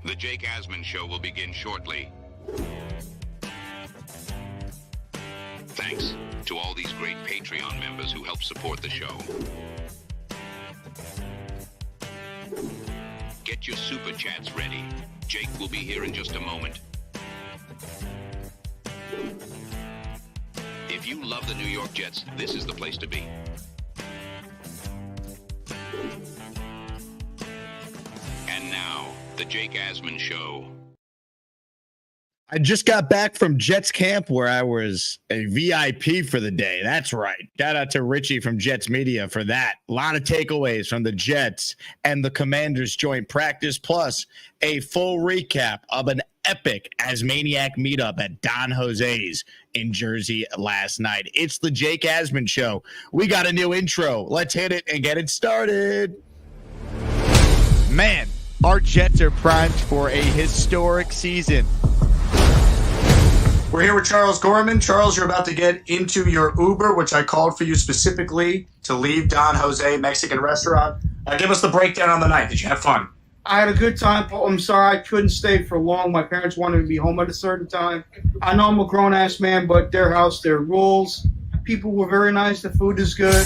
The Jake Asman Show will begin shortly. Thanks to all these great Patreon members who help support the show. Get your super chats ready. Jake will be here in just a moment. If you love the New York Jets, this is the place to be. And now, the Jake Asman Show. I just got back from Jets camp where I was a VIP for the day. That's right. Shout out to Richie from Jets Media for that. A lot of takeaways from the Jets and the Commanders joint practice, plus a full recap of an epic Asmaniac meetup at Don Jose's in Jersey last night. It's the Jake Asman Show. We got a new intro. Let's hit it and get it started. Man, our Jets are primed for a historic season. We're here with Charles Gorman. Charles, you're about to get into your Uber, which I called for you specifically to leave Don Jose Mexican restaurant. Give us the breakdown on the night. Did you have fun? I had a good time. I'm sorry I couldn't stay for long. My parents wanted me to be home at a certain time. I know I'm a grown-ass man, but their house, their rules. People were very nice. The food is good.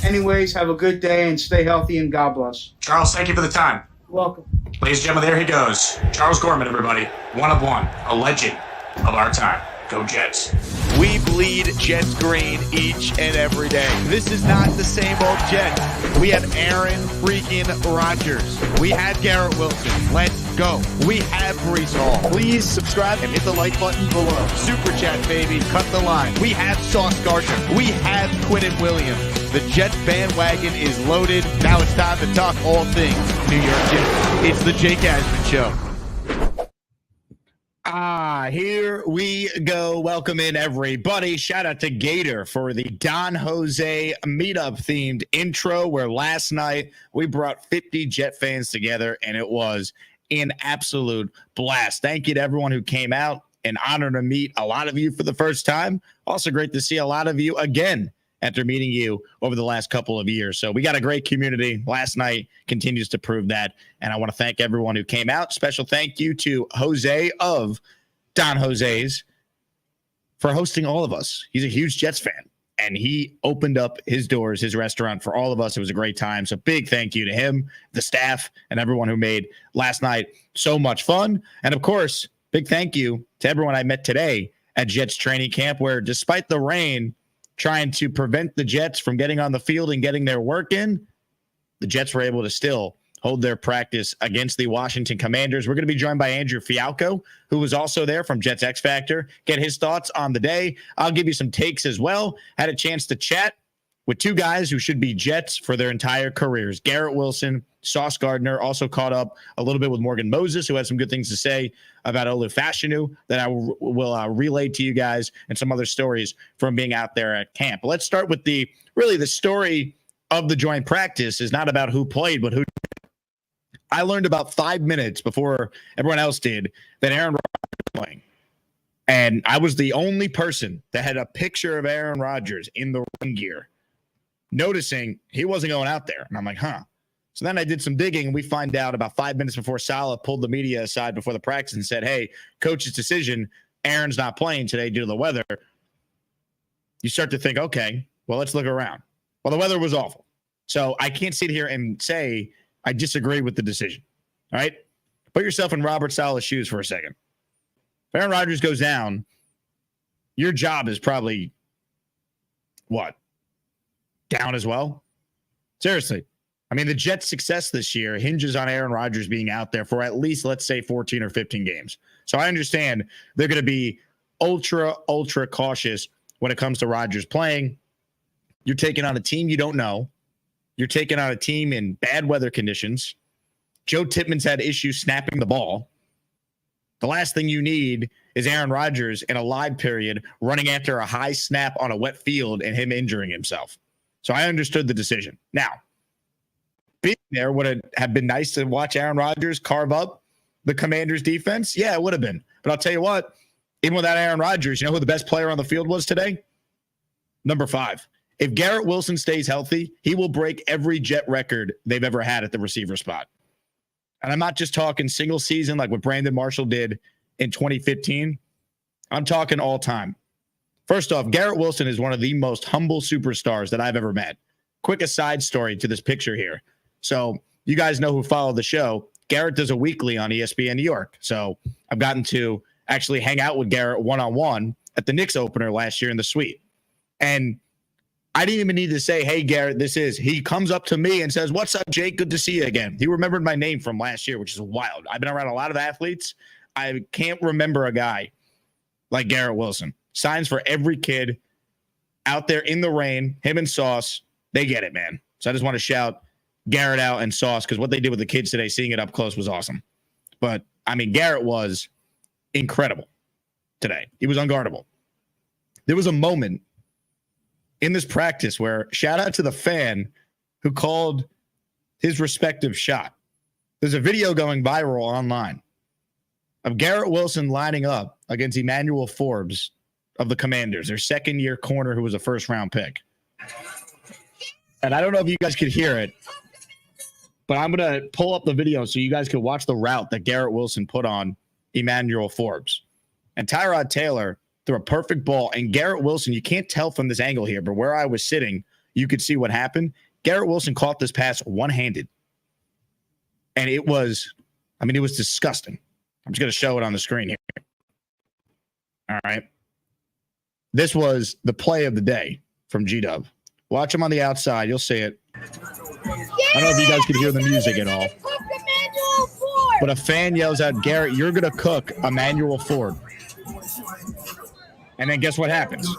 Anyways, have a good day and stay healthy and God bless. Charles, thank you for the time. Welcome. Ladies and gentlemen, there he goes. Charles Gorman, everybody. One of one. A legend of our time. Go Jets. We bleed Jets green each and every day. This is not the same old Jets. We have Aaron freaking Rodgers. We have Garrett Wilson. Let's go. We have Breece Hall. Please subscribe and hit the like button below. Super chat, baby. Cut the line. We have Sauce Gardner. We have Quinnen Williams. The Jets bandwagon is loaded. Now it's time to talk all things New York Jets. It's the Jake Asman Show. Here we go. Welcome in, everybody. Shout out to Gator for the Don Jose meetup themed intro, where last night we brought 50 Jet fans together, and it was an absolute blast. Thank you to everyone who came out. An honor to meet a lot of you for the first time. Also great to see a lot of you again after meeting you over the last couple of years. So we got a great community. Last night continues to prove that. And I want to thank everyone who came out. Special thank you to Jose of Don Jose's for hosting all of us. He's a huge Jets fan, and he opened up his doors, his restaurant, for all of us. It was a great time. So big thank you to him, the staff, and everyone who made last night so much fun. And of course, big thank you to everyone I met today at Jets training camp, where despite the rain trying to prevent the Jets from getting on the field and getting their work in, the Jets were able to still hold their practice against the Washington Commanders. We're going to be joined by Andrew Fialkow, who was also there from Jets X Factor. Get his thoughts on the day. I'll give you some takes as well. Had a chance to chat with two guys who should be Jets for their entire careers. Garrett Wilson, Sauce Gardner, also caught up a little bit with Morgan Moses, who had some good things to say about Olu Fashanu that I will relay to you guys, and some other stories from being out there at camp. But let's start with the story of the joint practice is not about who played, but who. I learned about 5 minutes before everyone else did that Aaron Rodgers was playing. And I was the only person that had a picture of Aaron Rodgers in the ring gear, noticing he wasn't going out there. And I'm like, huh. So then I did some digging, and we find out about 5 minutes before Salah pulled the media aside before the practice and said, hey, coach's decision, Aaron's not playing today due to the weather. You start to think, okay, well, let's look around. Well, the weather was awful. So I can't sit here and say I disagree with the decision. All right? Put yourself in Robert Saleh's shoes for a second. If Aaron Rodgers goes down, your job is probably, what, down as well? Seriously. I mean, the Jets' success this year hinges on Aaron Rodgers being out there for at least, let's say, 14 or 15 games. So I understand they're going to be ultra cautious when it comes to Rodgers playing. You're taking on a team you don't know. You're taking on a team in bad weather conditions. Joe Tippmann's had issues snapping the ball. The last thing you need is Aaron Rodgers in a live period running after a high snap on a wet field and him injuring himself. So I understood the decision. Now, being there would it have been nice to watch Aaron Rodgers carve up the Commanders defense? Yeah, it would have been. But I'll tell you what, even without Aaron Rodgers, you know who the best player on the field was today? Number 5. If Garrett Wilson stays healthy, he will break every Jet record they've ever had at the receiver spot. And I'm not just talking single season like what Brandon Marshall did in 2015. I'm talking all time. First off, Garrett Wilson is one of the most humble superstars that I've ever met. Quick aside story to this picture here. So you guys know who follow the show. Garrett does a weekly on ESPN New York. So I've gotten to actually hang out with Garrett one-on-one at the Knicks opener last year in the suite. And I didn't even need to say, hey, Garrett, he comes up to me and says, what's up, Jake? Good to see you again. He remembered my name from last year, which is wild. I've been around a lot of athletes. I can't remember a guy like Garrett Wilson. Signs for every kid out there in the rain, him and Sauce, they get it, man. So I just want to shout Garrett out and Sauce because what they did with the kids today, seeing it up close was awesome. But, I mean, Garrett was incredible today. He was unguardable. There was a moment in this practice where shout out to the fan who called his respective shot. There's a video going viral online of Garrett Wilson lining up against Emmanuel Forbes of the Commanders, their second-year corner who was a first-round pick. And I don't know if you guys could hear it, but I'm going to pull up the video so you guys can watch the route that Garrett Wilson put on Emmanuel Forbes. And Tyrod Taylor threw a perfect ball. And Garrett Wilson, you can't tell from this angle here, but where I was sitting, you could see what happened. Garrett Wilson caught this pass one-handed. And it was disgusting. I'm just going to show it on the screen here. All right. This was the play of the day from G-Dub. Watch him on the outside. You'll see it. I don't know if you guys could hear the music at all. But a fan yells out, Garrett, you're going to cook Emmanuel Ford. And then guess what happens?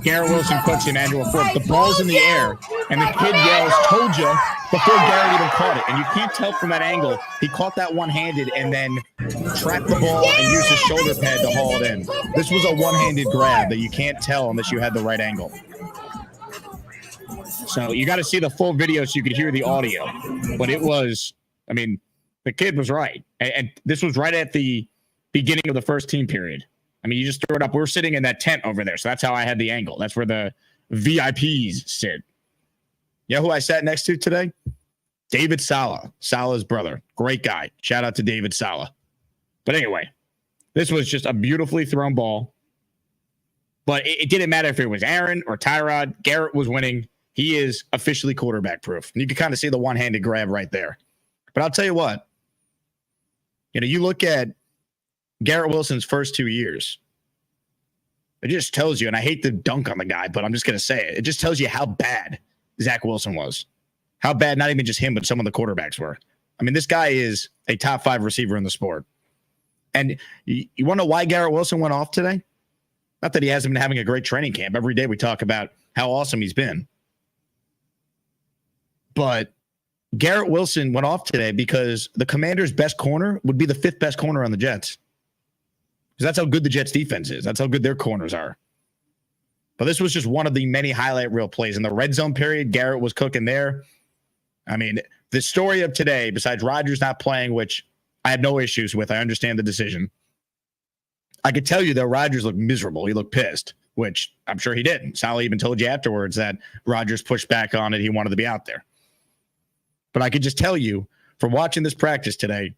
Garrett Wilson cooks Emmanuel Ford. The ball's in the air, and the kid yells, told you, before Garrett even caught it. And you can't tell from that angle. He caught that one-handed and then trapped the ball and used his shoulder pad to haul it in. This was a one-handed grab that you can't tell unless you had the right angle. So you got to see the full video so you could hear the audio. But it was, the kid was right. And this was right at the beginning of the first team period. You just throw it up. We're sitting in that tent over there, so that's how I had the angle. That's where the VIPs sit. You know who I sat next to today? David Saleh, Saleh's brother. Great guy. Shout out to David Saleh. But anyway, this was just a beautifully thrown ball. But it didn't matter if it was Aaron or Tyrod. Garrett was winning. He is officially quarterback proof. And you can kind of see the one-handed grab right there. But I'll tell you what. You look at Garrett Wilson's first 2 years. It just tells you, and I hate to dunk on the guy, but I'm just going to say it. It just tells you how bad Zach Wilson was. How bad not even just him, but some of the quarterbacks were. This guy is a top 5 receiver in the sport. And you want to know why Garrett Wilson went off today? Not that he hasn't been having a great training camp. Every day we talk about how awesome he's been. But Garrett Wilson went off today because the Commanders' best corner would be the 5th best corner on the Jets. Because that's how good the Jets defense is. That's how good their corners are. But this was just one of the many highlight reel plays. In the red zone period, Garrett was cooking there. The story of today, besides Rodgers not playing, which I had no issues with, I understand the decision. I could tell you that Rodgers looked miserable. He looked pissed, which I'm sure he didn't. Saleh even told you afterwards that Rodgers pushed back on it. He wanted to be out there. But I could just tell you from watching this practice today,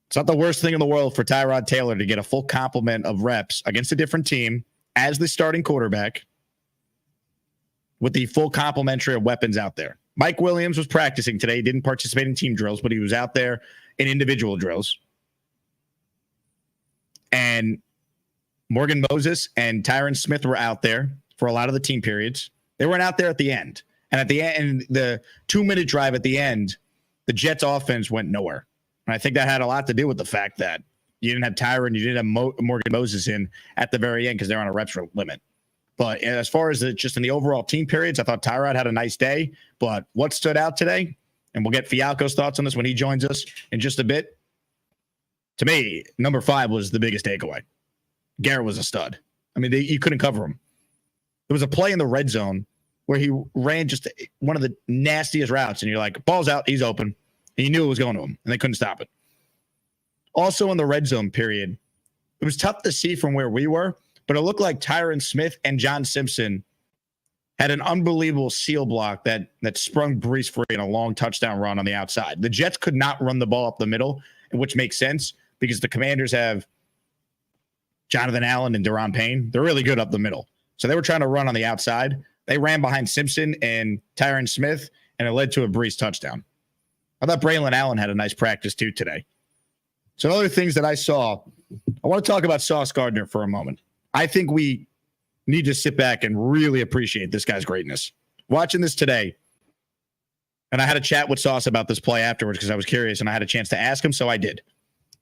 it's not the worst thing in the world for Tyrod Taylor to get a full complement of reps against a different team as the starting quarterback with the full complementary of weapons out there. Mike Williams was practicing today. He didn't participate in team drills, but he was out there in individual drills. And Morgan Moses and Tyron Smith were out there for a lot of the team periods. They weren't out there at the end. And at the end, the 2-minute drive at the end, the Jets offense went nowhere. And I think that had a lot to do with the fact that you didn't have Tyron, you didn't have Morgan Moses in at the very end because they're on a reps limit. But as far as just in the overall team periods, I thought Tyrod had a nice day. But what stood out today, and we'll get Fialkow's thoughts on this when he joins us in just a bit. To me, number 5 was the biggest takeaway. Garrett was a stud. You couldn't cover him. There was a play in the red zone where he ran just one of the nastiest routes, and you're like, ball's out, he's open. And you knew it was going to him, and they couldn't stop it. Also in the red zone period, it was tough to see from where we were, but it looked like Tyron Smith and John Simpson had an unbelievable seal block that sprung Brees free in a long touchdown run on the outside. The Jets could not run the ball up the middle, which makes sense because the Commanders have Jonathan Allen and Daron Payne. They're really good up the middle. So they were trying to run on the outside. They ran behind Simpson and Tyron Smith, and it led to a Brees touchdown. I thought Braylon Allen had a nice practice too today. So other things that I saw, I want to talk about Sauce Gardner for a moment. I think we need to sit back and really appreciate this guy's greatness. Watching this today, and I had a chat with Sauce about this play afterwards because I was curious and I had a chance to ask him, so I did.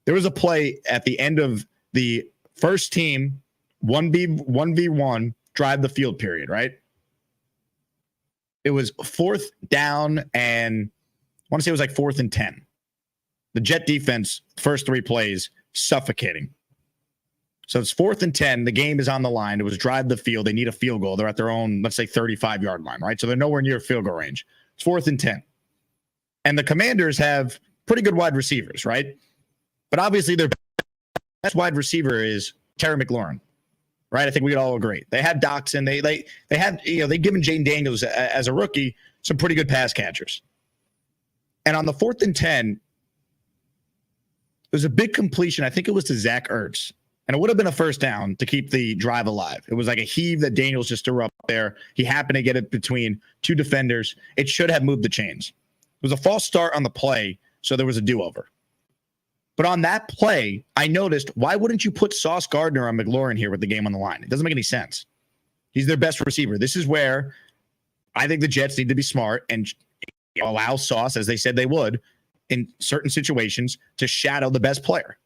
There was a play at the end of the first team 1v1 drive the field period, right? It was 4th down and I want to say it was like 4th and 10. The Jet defense, first 3 plays, suffocating. So it's 4th and 10. The game is on the line. It was drive the field. They need a field goal. They're at their own, let's say, 35-yard line, right? So they're nowhere near field goal range. It's 4th and 10. And the Commanders have pretty good wide receivers, right? But obviously their best wide receiver is Terry McLaurin, right? I think we could all agree. They had Doxson. They had, they've given Jane Daniels as a rookie some pretty good pass catchers. And on the 4th and 10, there was a big completion. I think it was to Zach Ertz. And it would have been a first down to keep the drive alive. It was like a heave that Daniels just threw up there. He happened to get it between 2 defenders. It should have moved the chains. It was a false start on the play, so there was a do-over. But on that play, I noticed, why wouldn't you put Sauce Gardner on McLaurin here with the game on the line? It doesn't make any sense. He's their best receiver. This is where I think the Jets need to be smart and allow Sauce, as they said they would, in certain situations, to shadow the best player.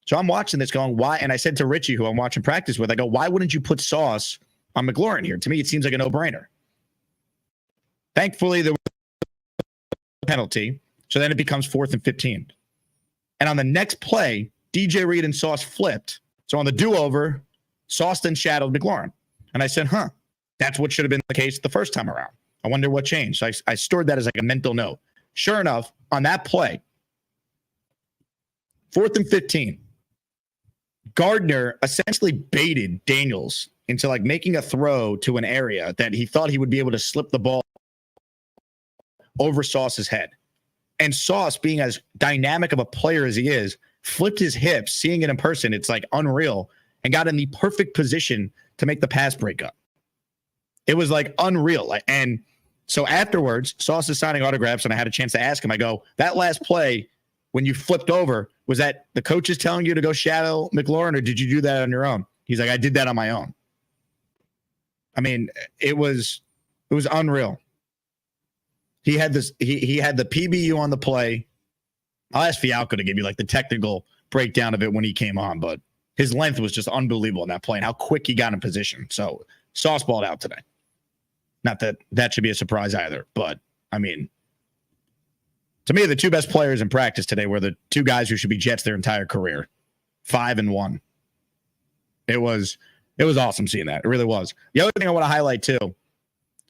So I'm watching this going, why? And I said to Richie, who I'm watching practice with, I go, why wouldn't you put Sauce on McLaurin here? To me, it seems like a no-brainer. Thankfully, there was a penalty, so then it becomes 4th and 15. And on the next play, DJ Reed and Sauce flipped. So on the do-over, Sauce then shadowed McLaurin. And I said, that's what should have been the case the first time around. I wonder what changed. So I stored that as like a mental note. Sure enough, on that play, 4th and 15, Gardner essentially baited Daniels into like making a throw to an area that he thought he would be able to slip the ball over Sauce's head. And Sauce, being as dynamic of a player as he is, flipped his hips, seeing it in person, it's like unreal, and got in the perfect position to make the pass break up. It was like unreal. And so afterwards, Sauce is signing autographs, and I had a chance to ask him, I go, that last play, when you flipped over, was that the coaches telling you to go shadow McLaurin, or did you do that on your own? He's like, I did that on my own. I mean, it was unreal. He had this. He had the PBU on the play. I'll ask Fialkow to give you like the technical breakdown of it when he came on, but his length was just unbelievable in that play and how quick he got in position. So Sauce balled out today. Not that that should be a surprise either, but I mean, to me, the 2 best players in practice today were the 2 guys who should be Jets their entire career, 5 and 1. It was awesome seeing that. It really was. The other thing I want to highlight too.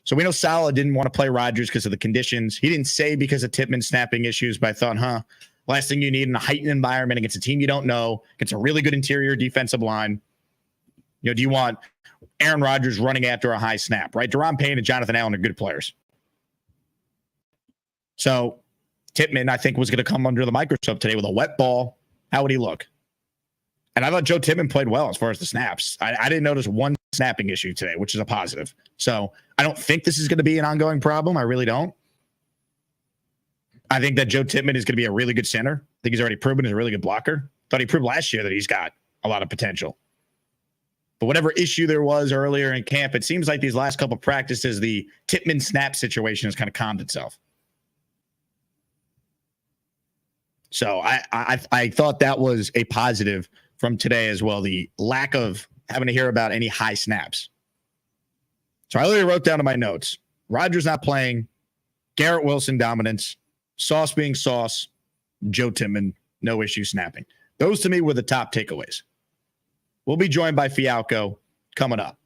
So we know Salah didn't want to play Rodgers because of the conditions. He didn't say because of Tippmann snapping issues, but I thought, last thing you need in a heightened environment against a team you don't know, against a really good interior defensive line. Do you want Aaron Rodgers running after a high snap, right? Daron Payne and Jonathan Allen are good players. So Tippmann, I think, was going to come under the microscope today with a wet ball. How would he look? And I thought Joe Tippmann played well as far as the snaps. I didn't notice one snapping issue today, which is a positive. So I don't think this is going to be an ongoing problem. I really don't. I think that Joe Tippmann is going to be a really good center. I think he's already proven he's a really good blocker. Thought he proved last year that he's got a lot of potential. But whatever issue there was earlier in camp, it seems like these last couple of practices, the Tippmann snap situation has kind of calmed itself. So I thought that was a positive from today as well, the lack of having to hear about any high snaps. So I literally wrote down in my notes, Rodgers not playing, Garrett Wilson dominance, Sauce being Sauce, Joe Tippmann, no issue snapping. Those to me were the top takeaways. We'll be joined by Fialkow coming up,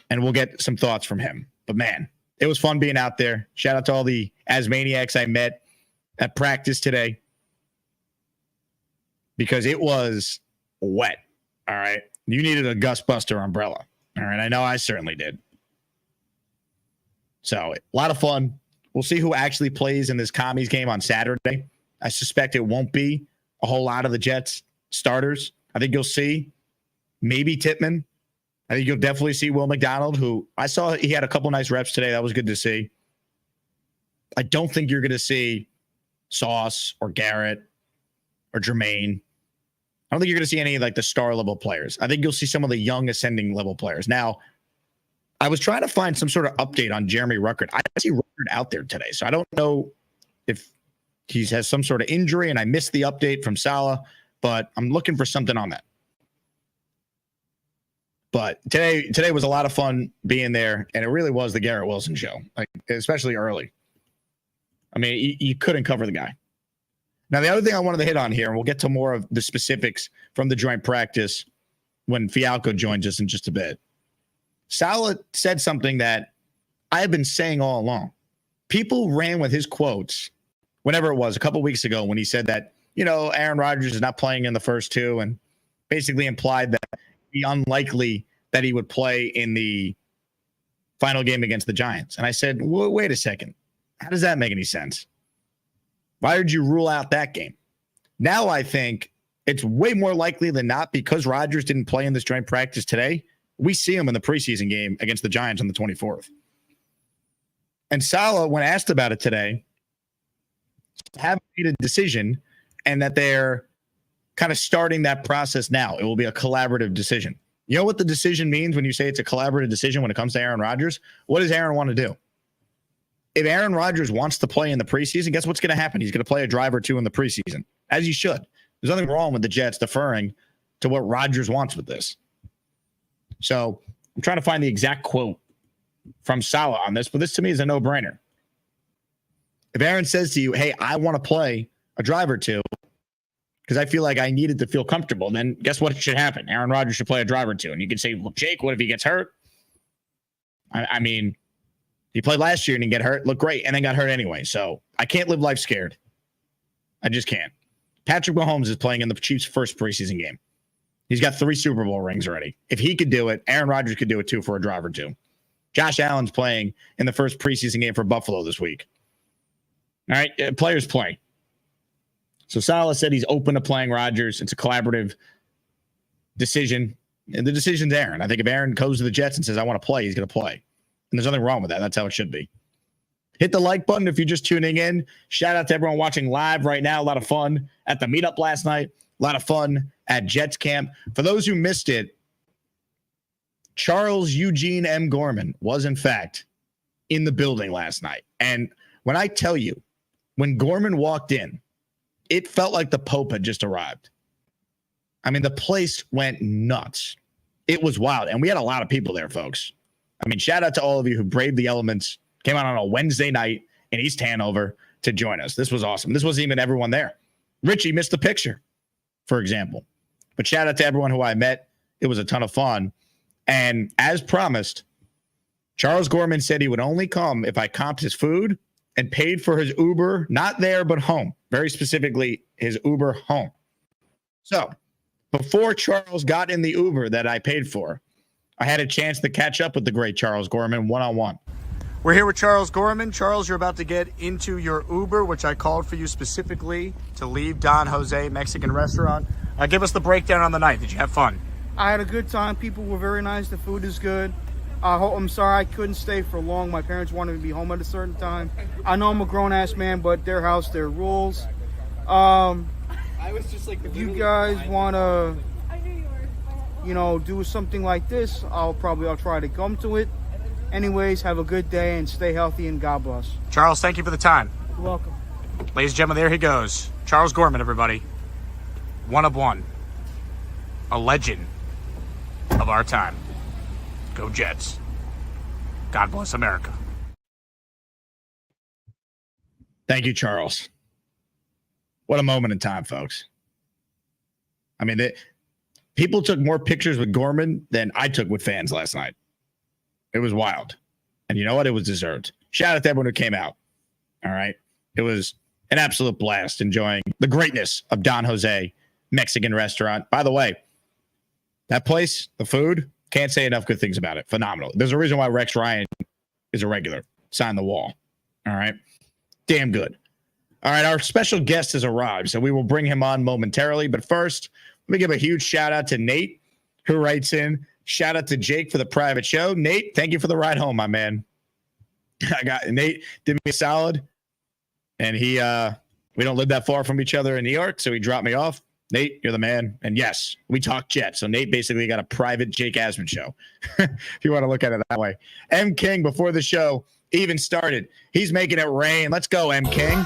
and we'll get some thoughts from him. But man, it was fun being out there. Shout out to all the Asmaniacs I met at practice today, because it was wet. All right. You needed a gust buster umbrella. All right. I know I certainly did. So a lot of fun. We'll see who actually plays in this commies game on Saturday. I suspect it won't be a whole lot of the Jets starters. I think you'll see maybe Tippmann. I think you'll definitely see Will McDonald, who I saw he had a couple nice reps today. That was good to see. I don't think you're going to see Sauce or Garrett or Jermaine. I don't think you're going to see any like the star level players. I think you'll see some of the young ascending level players. Now, I was trying to find some sort of update on Jeremy Ruckert. I see Ruckert out there today, so I don't know if he has some sort of injury, and I missed the update from Salah, but I'm looking for something on that. But today was a lot of fun being there, and it really was the Garrett Wilson show, like especially early. I mean, you couldn't cover the guy. Now, the other thing I wanted to hit on here, and we'll get to more of the specifics from the joint practice when Fialkow joins us in just a bit. Salah said something that I have been saying all along. People ran with his quotes whenever it was, a couple weeks ago, when he said that, Aaron Rodgers is not playing in the first two, and basically implied that it'd be unlikely that he would play in the final game against the Giants. And I said, wait a second. How does that make any sense? Why did you rule out that game? Now I think it's way more likely than not, because Rodgers didn't play in this joint practice today, we see him in the preseason game against the Giants on the 24th. And Salah, when asked about it today, haven't made a decision, and that they're kind of starting that process now. It will be a collaborative decision. You know what the decision means when you say it's a collaborative decision when it comes to Aaron Rodgers? What does Aaron want to do? If Aaron Rodgers wants to play in the preseason, guess what's going to happen? He's going to play a drive or two in the preseason, as he should. There's nothing wrong with the Jets deferring to what Rodgers wants with this. So I'm trying to find the exact quote from Salah on this, but this to me is a no-brainer. If Aaron says to you, hey, I want to play a drive or two because I feel like I needed to feel comfortable, then guess what should happen? Aaron Rodgers should play a drive or two. And you can say, well, Jake, what if he gets hurt? I mean, he played last year and he get hurt, looked great, and then got hurt anyway. So I can't live life scared. I just can't. Patrick Mahomes is playing in the Chiefs' first preseason game. He's got 3 Super Bowl rings already. If he could do it, Aaron Rodgers could do it too for a drive or two. Josh Allen's playing in the first preseason game for Buffalo this week. All right, players play. So Salah said he's open to playing Rodgers. It's a collaborative decision. And the decision's Aaron. I think if Aaron goes to the Jets and says, I want to play, he's going to play. And there's nothing wrong with that. That's how it should be. Hit the like button if you're just tuning in. Shout out to everyone watching live right now. A lot of fun at the meetup last night. A lot of fun at Jets camp. For those who missed it, Charles Eugene M. Gorman was, in fact, in the building last night. And when I tell you, when Gorman walked in, it felt like the Pope had just arrived. I mean, the place went nuts. It was wild. And we had a lot of people there, folks. I mean, shout out to all of you who braved the elements, came out on a Wednesday night in East Hanover to join us. This was awesome. This wasn't even everyone there. Richie missed the picture, for example. But shout out to everyone who I met. It was a ton of fun. And as promised, Charles Gorman said he would only come if I comped his food and paid for his Uber, not there, but home. Very specifically, his Uber home. So before Charles got in the Uber that I paid for, I had a chance to catch up with the great Charles Gorman one-on-one. We're here with Charles Gorman. Charles, you're about to get into your Uber, which I called for you specifically to leave Don Jose Mexican restaurant. Give us the breakdown on the night. Did you have fun? I had a good time. People were very nice. The food is good. I'm sorry I couldn't stay for long. My parents wanted me to be home at a certain time. I know I'm a grown-ass man, but their house, their rules. If you guys want to, do something like this, I'll try to come to it. Anyways, have a good day and stay healthy and God bless. Charles, thank you for the time. You're welcome. Ladies and gentlemen, there he goes. Charles Gorman, everybody. One of one. A legend of our time. Go Jets. God bless America. Thank you, Charles. What a moment in time, folks. I mean, people took more pictures with Gorman than I took with fans last night. It was wild. And you know what? It was deserved. Shout out to everyone who came out. All right. It was an absolute blast enjoying the greatness of Don Jose Mexican restaurant. By the way, that place, the food, can't say enough good things about it. Phenomenal. There's a reason why Rex Ryan is a regular. sign the wall. All right. Damn good. All right. Our special guest has arrived, so we will bring him on momentarily. But first, let me give a huge shout out to Nate, who writes in. Shout out to Jake for the private show. Nate, thank you for the ride home, my man. Nate did me a solid, and we don't live that far from each other in New York, so he dropped me off. Nate, you're the man. And yes, we talk Jets. So Nate basically got a private Jake Asman show, if you want to look at it that way. M. King, before the show even started, he's making it rain. Let's go, M. King.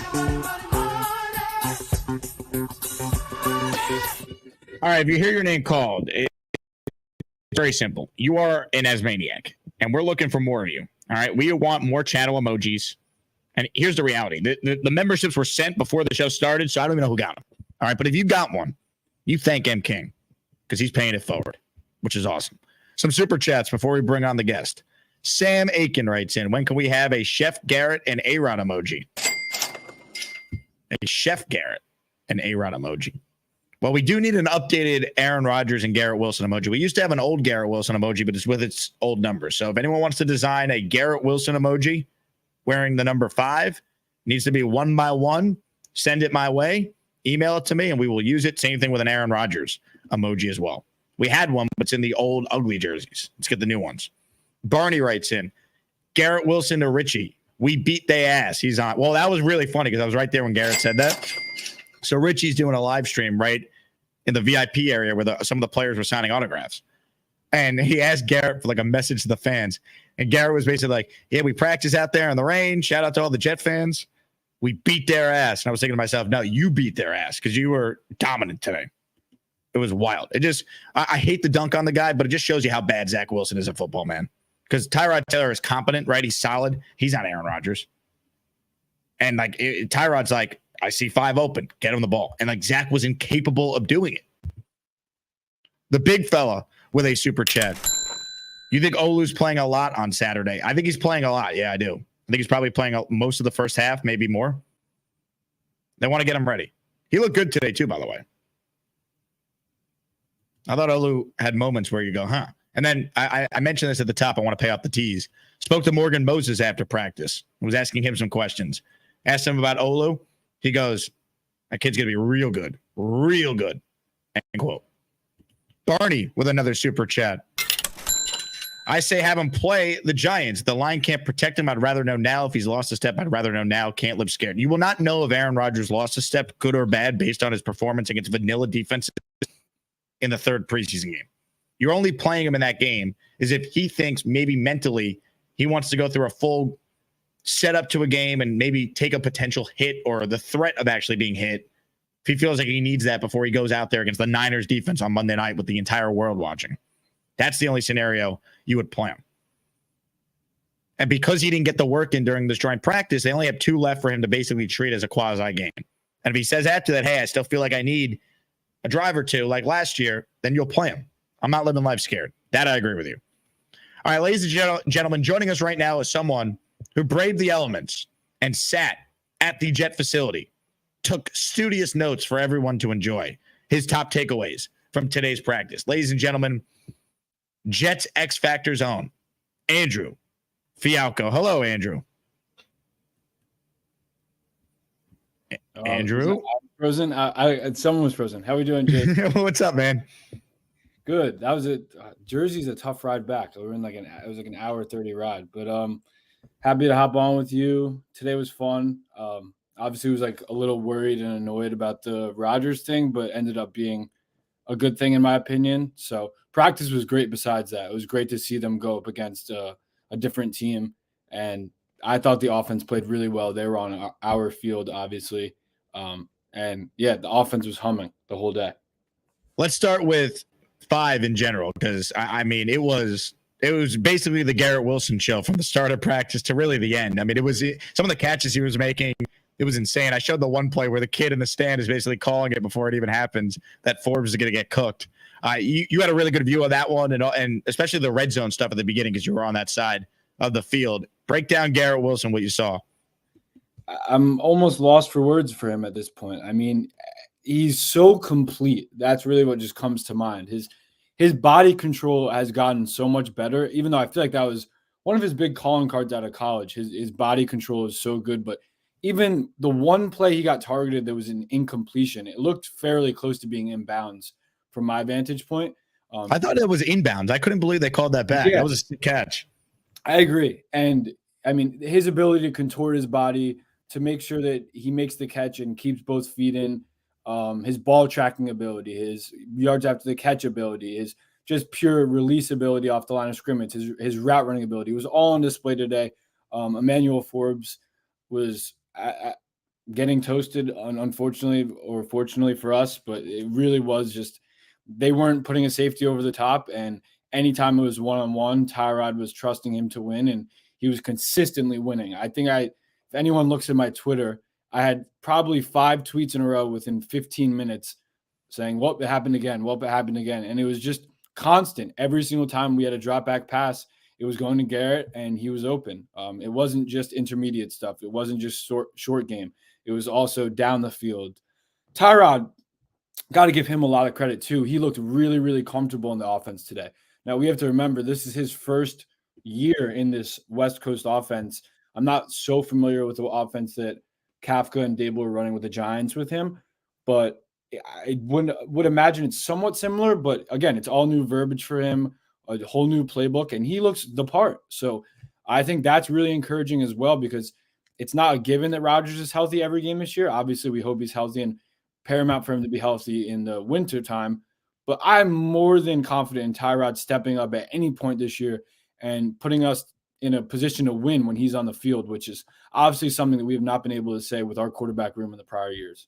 All right, if you hear your name called, it's very simple. You are an Asmaniac, and we're looking for more of you. All right, we want more channel emojis. And here's the reality. The memberships were sent before the show started, so I don't even know who got them. All right, but if you got one, you thank M. King because he's paying it forward, which is awesome. Some super chats before we bring on the guest. Sam Aiken writes in, when can we have a Chef Garrett and A-Rod emoji? A Chef Garrett and A-Rod emoji. Well, we do need an updated Aaron Rodgers and Garrett Wilson emoji. We used to have an old Garrett Wilson emoji, but it's with its old numbers. So if anyone wants to design a Garrett Wilson emoji wearing the number 5, needs to be 1 by 1, send it my way. Email it to me, and we will use it. Same thing with an Aaron Rodgers emoji as well. We had one, but it's in the old ugly jerseys. Let's get the new ones. Barney writes in, Garrett Wilson to Richie. We beat they ass. He's on. Well, that was really funny because I was right there when Garrett said that. So Richie's doing a live stream right in the VIP area where some of the players were signing autographs. And he asked Garrett for like a message to the fans. And Garrett was basically like, yeah, we practice out there in the rain. Shout out to all the Jet fans. We beat their ass. And I was thinking to myself, no, you beat their ass because you were dominant today. It was wild. I hate the dunk on the guy, but it just shows you how bad Zach Wilson is at football, man. Because Tyrod Taylor is competent, right? He's solid. He's not Aaron Rodgers. And like Tyrod's like, I see 5 open. Get him the ball. And like Zach was incapable of doing it. The big fella with a super chat. You think Olu's playing a lot on Saturday? I think he's playing a lot. Yeah, I do. I think he's probably playing most of the first half, maybe more. They want to get him ready. He looked good today, too, by the way. I thought Olu had moments where you go, huh? And then I mentioned this at the top. I want to pay off the tease. Spoke to Morgan Moses after practice. Was asking him some questions. Asked him about Olu. He goes, that kid's going to be real good. Real good. End quote. Barney with another super chat. I say have him play the Giants. The line can't protect him. I'd rather know now. If he's lost a step, I'd rather know now. Can't live scared. You will not know if Aaron Rodgers lost a step, good or bad, based on his performance against vanilla defenses in the 3rd preseason game. You're only playing him in that game is if he thinks maybe mentally he wants to go through a full setup to a game and maybe take a potential hit or the threat of actually being hit. If he feels like he needs that before he goes out there against the Niners defense on Monday night with the entire world watching. That's the only scenario you would play him. And because he didn't get the work in during this joint practice, they only have 2 left for him to basically treat as a quasi game. And if he says after that, hey, I still feel like I need a drive or 2 like last year, then you'll play him. I'm not living life scared. That I agree with you. All right, ladies and gentlemen, joining us right now is someone who braved the elements and sat at the Jet facility, took studious notes for everyone to enjoy his top takeaways from today's practice. Ladies and gentlemen, Jets X Factor's own Andrew Fialkow. Hello, Andrew. Andrew? Frozen? Someone was frozen. How are we doing, Jake? What's up, man? Good. That was it. Jersey's a tough ride back. So we're in it was like an hour 30 ride. But happy to hop on with you. Today was fun. Obviously, was like a little worried and annoyed about the Rodgers thing, but ended up being a good thing in my opinion. So practice was great. Besides that, it was great to see them go up against a different team, and I thought the offense played really well. They were on our field, obviously, and yeah, the offense was humming the whole day. Let's start with 5 in general, because I mean it was basically the Garrett Wilson show from the start of practice to really the end. I mean, it was some of the catches he was making. It was insane. I showed the one play where the kid in the stand is basically calling it before it even happens that Forbes is going to get cooked. You had a really good view of that one, and especially the red zone stuff at the beginning because you were on that side of the field. Break down Garrett Wilson, what you saw. I'm almost lost for words for him at this point. I mean, he's so complete. That's really what just comes to mind. His body control has gotten so much better, even though I feel like that was one of his big calling cards out of college. His body control is so good, but even the one play he got targeted, there was an incompletion. It looked fairly close to being inbounds from my vantage point. I thought it was inbounds. I couldn't believe they called that back. That was a sick catch. I agree. And I mean, his ability to contort his body to make sure that he makes the catch and keeps both feet in, his ball tracking ability, his yards after the catch ability, his just pure release ability off the line of scrimmage, his route running ability was all on display today. Emmanuel Forbes was getting toasted, unfortunately, or fortunately for us, but it really was just they weren't putting a safety over the top. And anytime it was one-on-one, Tyrod was trusting him to win, and he was consistently winning. I think if anyone looks at my Twitter, I had probably 5 tweets in a row within 15 minutes saying, well, it happened again. Well, it happened again. And it was just constant. Every single time we had a drop back pass, it was going to Garrett and he was open. It wasn't just intermediate stuff. It wasn't just short game. It was also down the field. Tyrod, got to give him a lot of credit too. He looked really, really comfortable in the offense today. Now we have to remember this is his first year in this West Coast offense. I'm not so familiar with the offense that Kafka and Dable were running with the Giants with him, but I would imagine it's somewhat similar. But again, it's all new verbiage for him, a whole new playbook, and he looks the part. So I think that's really encouraging as well, because it's not a given that Rodgers is healthy every game this year. Obviously, we hope he's healthy, and paramount for him to be healthy in the winter time. But I'm more than confident in Tyrod stepping up at any point this year and putting us in a position to win when he's on the field, which is obviously something that we have not been able to say with our quarterback room in the prior years.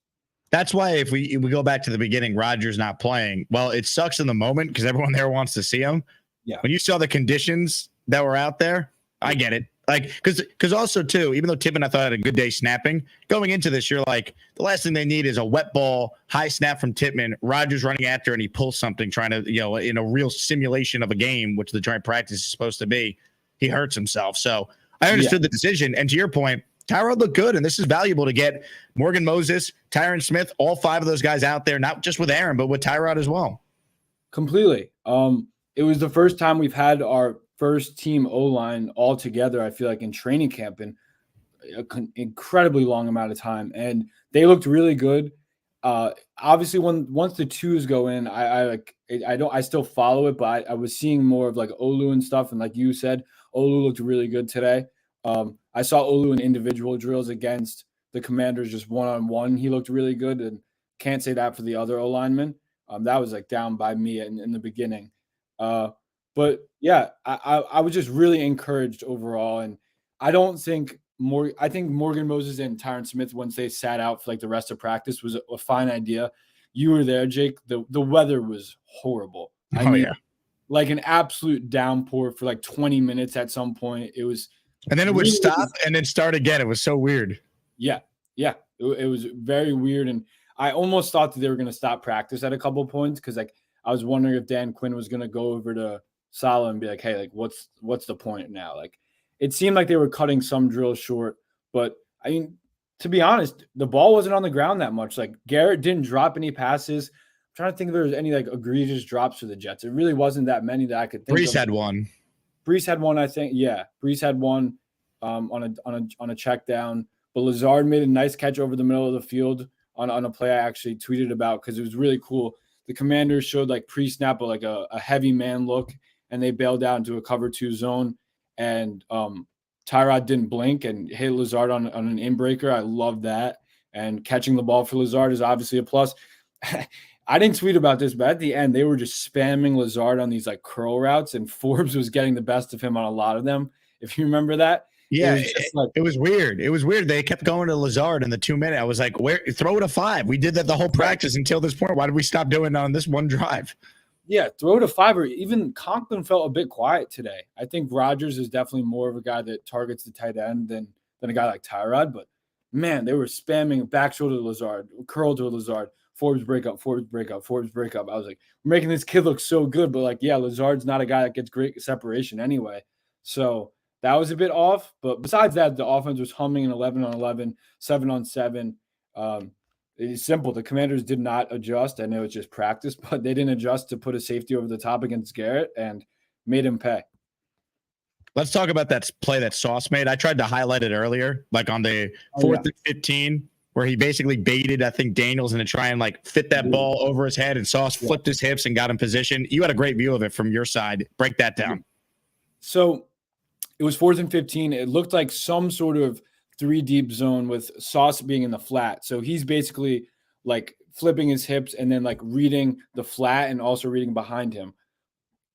That's why if we go back to the beginning, Rodgers not playing, well, it sucks in the moment because everyone there wants to see him. Yeah. When you saw the conditions that were out there, I get it. Like, because also too, even though Tippin I thought had a good day snapping, going into this, you're like, the last thing they need is a wet ball, high snap from Tippin, Rodgers running after and he pulls something, trying to, in a real simulation of a game, which the joint practice is supposed to be, he hurts himself. So I understood the decision. And to your point, Tyrod looked good, and this is valuable to get Morgan Moses, Tyron Smith, all 5 of those guys out there, not just with Aaron, but with Tyrod as well. Completely. It was the first time we've had our first team O-line all together, I feel like, in training camp in an incredibly long amount of time. And they looked really good. Obviously, once the twos go in, I still follow it, but I was seeing more of like Olu and stuff. And like you said, Olu looked really good today. I saw Olu in individual drills against the Commanders, just one-on-one. He looked really good, and can't say that for the other O-linemen. That was like down by me in the beginning. But yeah, I was just really encouraged overall. And I think Morgan Moses and Tyron Smith, once they sat out for like the rest of practice, was a fine idea. You were there, Jake. The weather was horrible. I mean, like an absolute downpour for like 20 minutes at some point. It was. And then it would stop and then start again. It was so weird. Yeah. It was very weird. And I almost thought that they were going to stop practice at a couple of points, because like I was wondering if Dan Quinn was going to go over to Salah and be like, hey, like what's the point now? Like it seemed like they were cutting some drills short. But I mean, to be honest, the ball wasn't on the ground that much. Like Garrett didn't drop any passes. I'm trying to think if there was any like egregious drops for the Jets. It really wasn't that many that I could think of. Brees had one. Brees had one, I think. Yeah, Brees had one on a check down. But Lazard made a nice catch over the middle of the field on a play I actually tweeted about, because it was really cool. The Commanders showed like pre-snap like a heavy man look, and they bailed out into a cover 2 zone. And Tyrod didn't blink and hit Lazard on an in-breaker. I love that. And catching the ball for Lazard is obviously a plus. I didn't tweet about this, but at the end, they were just spamming Lazard on these like curl routes, and Forbes was getting the best of him on a lot of them. If you remember that. Yeah, it was weird. It was weird. They kept going to Lazard in the 2 minute. I was like, throw it a 5. We did that the whole practice until this point. Why did we stop doing it on this one drive? Yeah, throw it a 5. Or even Conklin felt a bit quiet today. I think Rodgers is definitely more of a guy that targets the tight end than a guy like Tyrod. But man, they were spamming back shoulder to Lazard, curl to Lazard, Forbes breakup, Forbes breakup, Forbes breakup. I was like, we're making this kid look so good, but like, yeah, Lazard's not a guy that gets great separation anyway. So that was a bit off. But besides that, the offense was humming in 11-on-11, 7-on-7. It's simple. The Commanders did not adjust. I know it's just practice, but they didn't adjust to put a safety over the top against Garrett and made him pay. Let's talk about that play that Sauce made. I tried to highlight it earlier, like on the 4th and 15, where he basically baited, I think, Daniels into try and like fit that ball over his head, and Sauce flipped his hips and got in position. You had a great view of it from your side. Break that down. So it was 4th and 15. It looked like some sort of 3 deep zone with Sauce being in the flat. So he's basically like flipping his hips and then like reading the flat and also reading behind him.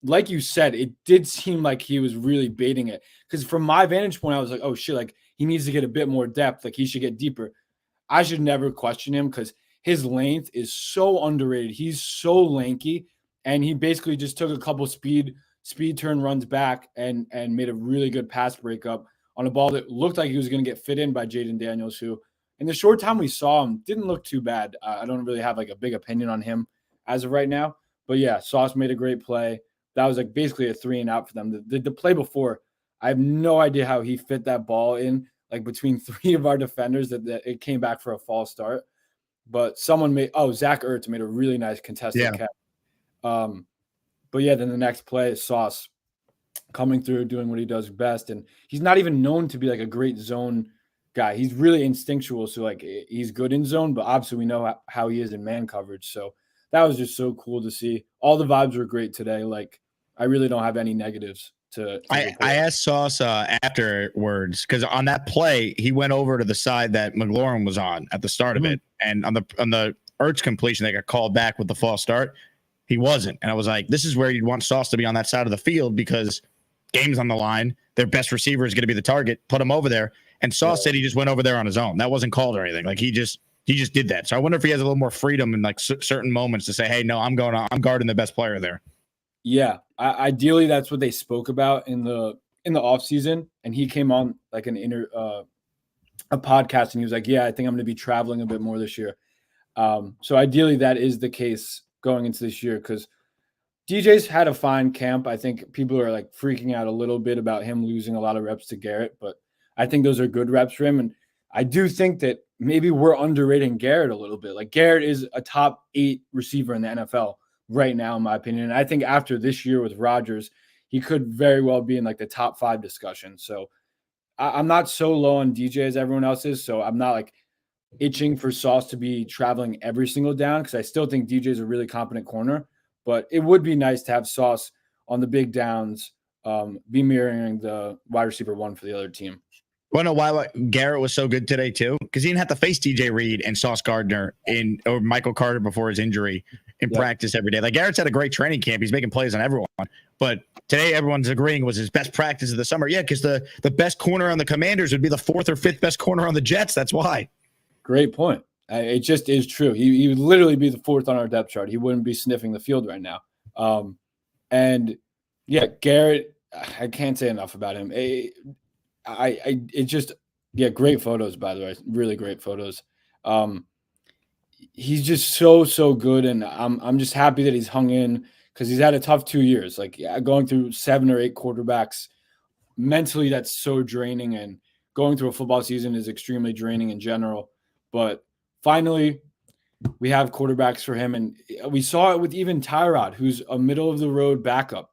Like you said, it did seem like he was really baiting it, because from my vantage point, I was like, oh shit, like he needs to get a bit more depth. Like he should get deeper. I should never question him because his length is so underrated. He's so lanky, and he basically just took a couple speed turn runs back and made a really good pass breakup on a ball that looked like he was going to get fit in by Jaden Daniels, who in the short time we saw him didn't look too bad. I don't really have like a big opinion on him as of right now, but yeah, Sauce made a great play. That was like basically a 3 and out for them. The play before, I have no idea how he fit that ball in like between 3 of our defenders that it came back for a false start. But someone Zach Ertz made a really nice contested catch. But yeah, then the next play is Sauce coming through, doing what he does best. And he's not even known to be like a great zone guy. He's really instinctual. So like he's good in zone, but obviously we know how he is in man coverage. So that was just so cool to see. All the vibes were great today. Like I really don't have any negatives to I asked Sauce afterwards, because on that play, he went over to the side that McLaurin was on at the start of it. And on the Ertz completion, they got called back with the false start. He wasn't. And I was like, this is where you'd want Sauce to be on that side of the field, because game's on the line. Their best receiver is going to be the target. Put him over there. And Sauce said he just went over there on his own. That wasn't called or anything. Like he just did that. So I wonder if he has a little more freedom in like certain moments to say, hey, no, I'm guarding the best player there. Yeah, ideally that's what they spoke about in the off season, and he came on like a podcast, and he was like, "Yeah, I think I'm going to be traveling a bit more this year." So ideally that is the case going into this year, because DJ's had a fine camp. I think people are like freaking out a little bit about him losing a lot of reps to Garrett, but I think those are good reps for him, and I do think that maybe we're underrating Garrett a little bit. Like Garrett is a top 8 receiver in the NFL right now, in my opinion. And I think after this year with Rodgers, he could very well be in like the top 5 discussion. So I'm not so low on DJ as everyone else is. So I'm not like itching for Sauce to be traveling every single down, because I still think DJ is a really competent corner. But it would be nice to have Sauce on the big downs, be mirroring the wide receiver 1 for the other team. Want to know why Garrett was so good today too? Because he didn't have to face DJ Reed and Sauce Gardner or Michael Carter before his injury in practice every day. Like Garrett's had a great training camp. He's making plays on everyone. But today everyone's agreeing was his best practice of the summer. Yeah, because the best corner on the Commanders would be the 4th or 5th best corner on the Jets. That's why. Great point. It just is true. He would literally be the 4th on our depth chart. He wouldn't be sniffing the field right now. And yeah, Garrett, I can't say enough about him. Great photos, by the way, really great photos. He's just so good, and I'm just happy that he's hung in, because he's had a tough 2 years. Like going through 7 or 8 quarterbacks, mentally that's so draining, and going through a football season is extremely draining in general. But finally, we have quarterbacks for him, and we saw it with even Tyrod, who's a middle of the road backup.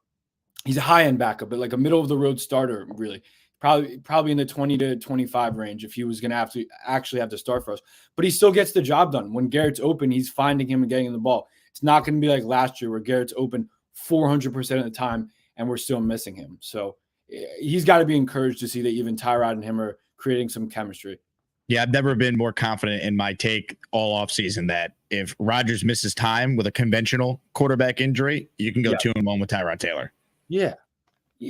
He's a high end backup, but like a middle of the road starter, really. Probably in the 20 to 25 range if he was going to actually have to start for us. But he still gets the job done. When Garrett's open, he's finding him and getting him the ball. It's not going to be like last year where Garrett's open 400% of the time and we're still missing him. So he's got to be encouraged to see that even Tyrod and him are creating some chemistry. Yeah, I've never been more confident in my take all offseason that if Rodgers misses time with a conventional quarterback injury, you can go 2-1 with Tyrod Taylor. Yeah.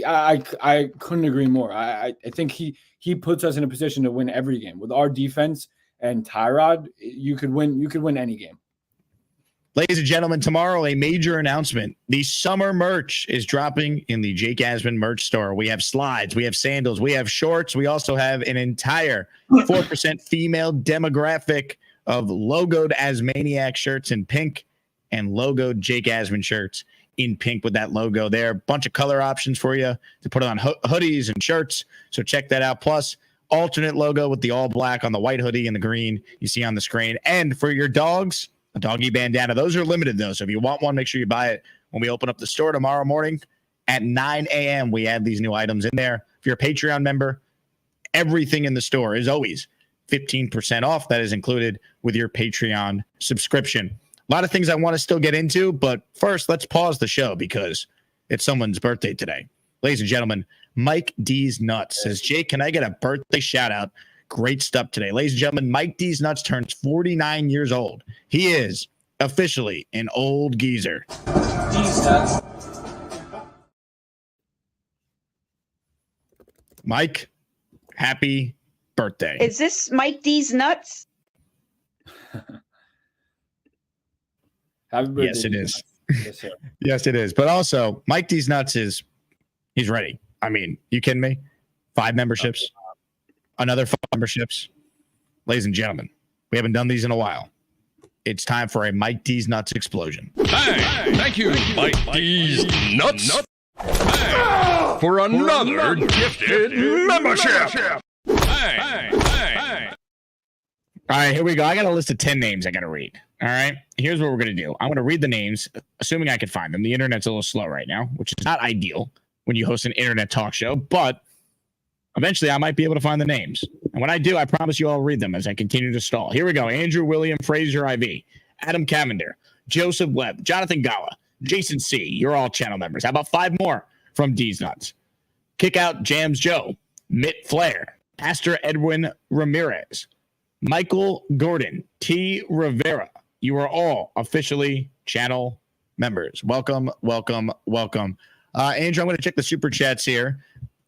I couldn't agree more. I think he puts us in a position to win every game. With our defense and Tyrod, you could win any game. Ladies and gentlemen, tomorrow a major announcement. The summer merch is dropping in the Jake Asman merch store. We have slides, we have sandals, we have shorts. We also have an entire 4% female demographic of logoed Asmaniac shirts in pink and logoed Jake Asman shirts in pink with that logo there. Bunch of color options for you to put on hoodies and shirts. So check that out. Plus, alternate logo with the all black on the white hoodie and the green you see on the screen. And for your dogs, a doggy bandana. Those are limited, though. So if you want one, make sure you buy it when we open up the store tomorrow morning at 9 a.m. We add these new items in there. If you're a Patreon member, everything in the store is always 15% off. That is included with your Patreon subscription. A lot of things I want to still get into, but first, let's pause the show because it's someone's birthday today. Ladies and gentlemen, Mike D's Nuts says, Jake, can I get a birthday shout out? Great stuff today. Ladies and gentlemen, Mike D's Nuts turns 49 years old. He is officially an old geezer. D's Nuts. Mike, happy birthday. Is this Mike D's Nuts? Happy birthday. Yes, it is. Yes, sir. Yes, it is. But also, Mike D's Nuts he's ready. I mean, you kidding me? 5 memberships, another 5 memberships. Ladies and gentlemen, we haven't done these in a while. It's time for a Mike D's Nuts explosion. Hey, thank you, Mike D's Nuts. Hey, for another gifted membership. Hey. All right, here we go. I got a list of 10 names I got to read. All right, here's what we're going to do. I'm going to read the names, assuming I can find them. The internet's a little slow right now, which is not ideal when you host an internet talk show, but eventually I might be able to find the names. And when I do, I promise you I'll read them as I continue to stall. Here we go. Andrew William Fraser IV, Adam Cavender, Joseph Webb, Jonathan Gawa, Jason C. You're all channel members. How about 5 more from D's Nuts? Kick Out Jams Joe, Mitt Flair, Pastor Edwin Ramirez, Michael Gordon, T. Rivera. You are all officially channel members. Welcome, welcome, welcome. Andrew, I'm going to check the super chats here.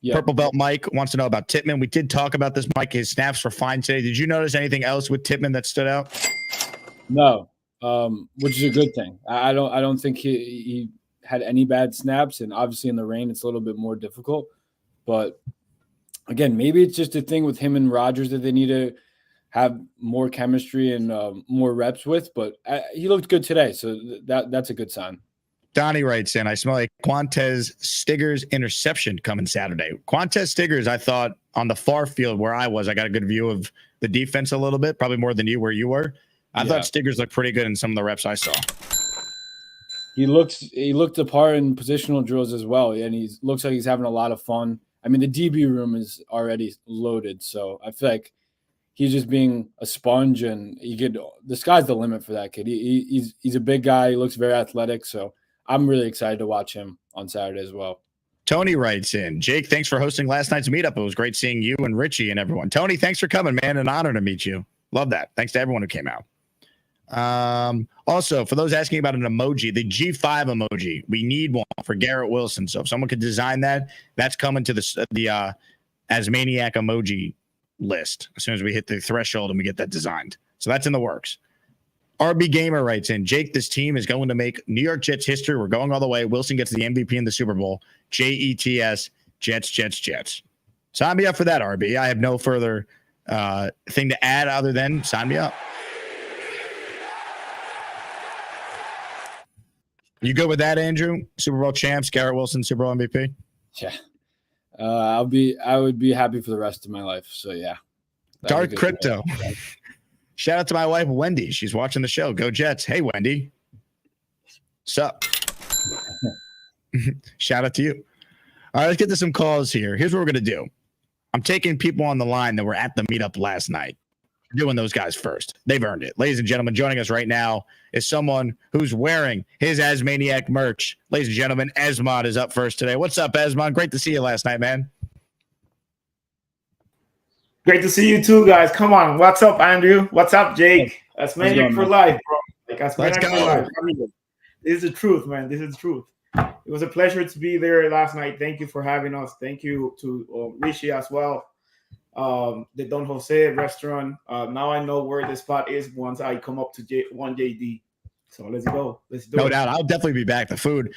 Yep. Purple Belt Mike wants to know about Tittman. We did talk about this, Mike. His snaps were fine today. Did you notice anything else with Tittman that stood out? No, which is a good thing. I don't think he had any bad snaps, and obviously in the rain it's a little bit more difficult. But again, maybe it's just a thing with him and Rodgers that they need to have more chemistry and more reps with. But he looked good today, so that's a good sign. Donnie writes in, I smell like Quantez Stigger's interception coming Saturday. Quantez Stiggers, I thought, on the far field where I was, I got a good view of the defense a little bit, probably more than you where you were. I thought Stiggers looked pretty good in some of the reps I saw. He looked the part in positional drills as well, and he looks like he's having a lot of fun. I mean, the DB room is already loaded, so I feel like he's just being a sponge, and the sky's the limit for that kid. He's a big guy. He looks very athletic, so I'm really excited to watch him on Saturday as well. Tony writes in, Jake, thanks for hosting last night's meetup. It was great seeing you and Richie and everyone. Tony, thanks for coming, man. An honor to meet you. Love that. Thanks to everyone who came out. Also, for those asking about an emoji, the G5 emoji, we need one for Garrett Wilson. So if someone could design that, that's coming to the Asmaniac emoji list as soon as we hit the threshold and we get that designed. So that's in the works. RB Gamer writes in, Jake, this team is going to make New York Jets history. We're going all the way. Wilson gets the MVP in the Super Bowl. JETS, Jets. Sign me up for that, RB. I have no further thing to add other than sign me up. You good with that, Andrew? Super Bowl champs, Garrett Wilson, Super Bowl MVP? Yeah. I would be happy for the rest of my life. So yeah. Dark Crypto. Shout out to my wife, Wendy. She's watching the show. Go Jets. Hey, Wendy. Sup? Shout out to you. All right, let's get to some calls here. Here's what we're going to do. I'm taking people on the line that were at the meetup last night. We're doing those guys first. They've earned it. Ladies and gentlemen, joining us right now is someone who's wearing his Asmaniac merch. Ladies and gentlemen, Asman is up first today. What's up, Asman? Great to see you last night, man. Great to see you too, guys. Come on. What's up, Andrew? What's up, Jake? Asmaniac for life, bro. Like Asmaniac for life. This is the truth, man. This is the truth. It was a pleasure to be there last night. Thank you for having us. Thank you to Richie as well. The Don Jose restaurant. Now I know where the spot is once I come up to 1JD. So let's go. Let's do it. No doubt. I'll definitely be back. The food.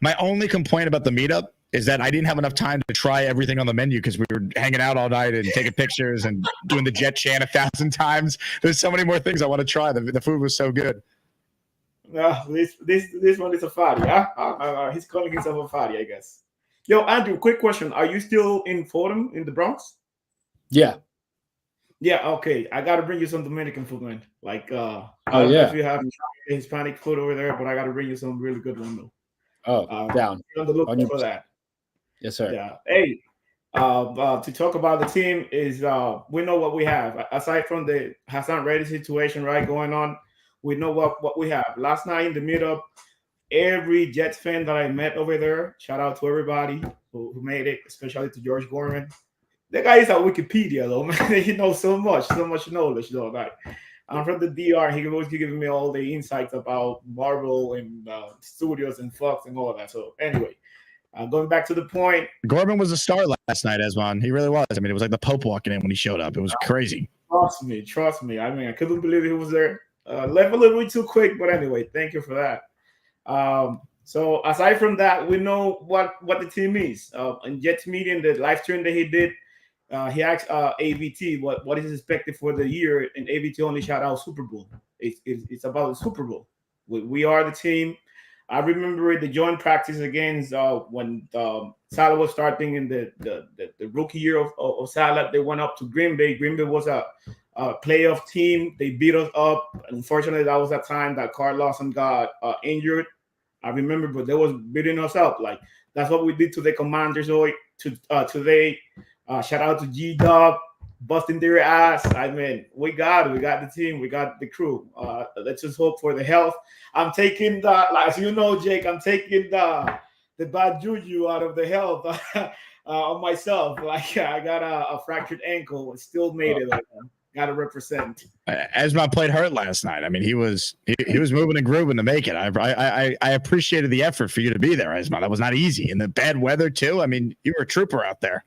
My only complaint about the meetup is that I didn't have enough time to try everything on the menu because we were hanging out all night and taking pictures and doing the Jet chant 1,000 times. There's so many more things I want to try. The food was so good. This one is a fatty. Huh? He's calling himself a fatty, I guess. Yo, Andrew, quick question. Are you still in Fordham in the Bronx? Yeah. Yeah, okay. I got to bring you some Dominican food, man. Like, yeah. If you have Hispanic food over there, but I got to bring you some really good one, though. Oh, down. Be on the lookout for that. Yes, sir. Yeah. Hey, to talk about the team is we know what we have. Aside from the Hassan Reddy situation right going on, we know what we have. Last night in the meetup, every Jets fan that I met over there, shout out to everybody who made it, especially to George Gorman. The guy is at Wikipedia though, man. He knows so much knowledge though. Like I'm from the DR. He always giving me all the insights about Marvel and studios and Fox and all of that. So anyway, going back to the point, Gorman was a star last night, Asman. He really was. I mean, it was like the Pope walking in when he showed up. It was crazy. Trust me. I mean, I couldn't believe he was there. Left a little bit too quick, but anyway, thank you for that. So aside from that, we know what the team is. In Jets meeting, the live stream that he did, he asked AVT what is expected for the year, and AVT only shout out Super Bowl. It's about the Super Bowl. We are the team. I remember the joint practice against when Salah was starting in the rookie year of Salah. They went up to Green Bay. Green Bay was a playoff team. They beat us up. Unfortunately, that was that time that Carl Lawson got injured. I remember, but they was beating us up. Like that's what we did to the Commanders today. Shout out to G-Dub, busting their ass. I mean, we got the team, we got the crew. Let's just hope for the health. I'm taking as you know, Jake, I'm taking the bad juju out of the health on myself. Like I got a fractured ankle and still made it. Got to represent. Asman played hurt last night. I mean, he was moving and grooving to make it. I appreciated the effort for you to be there, Asman. That was not easy. And the bad weather too. I mean, you were a trooper out there.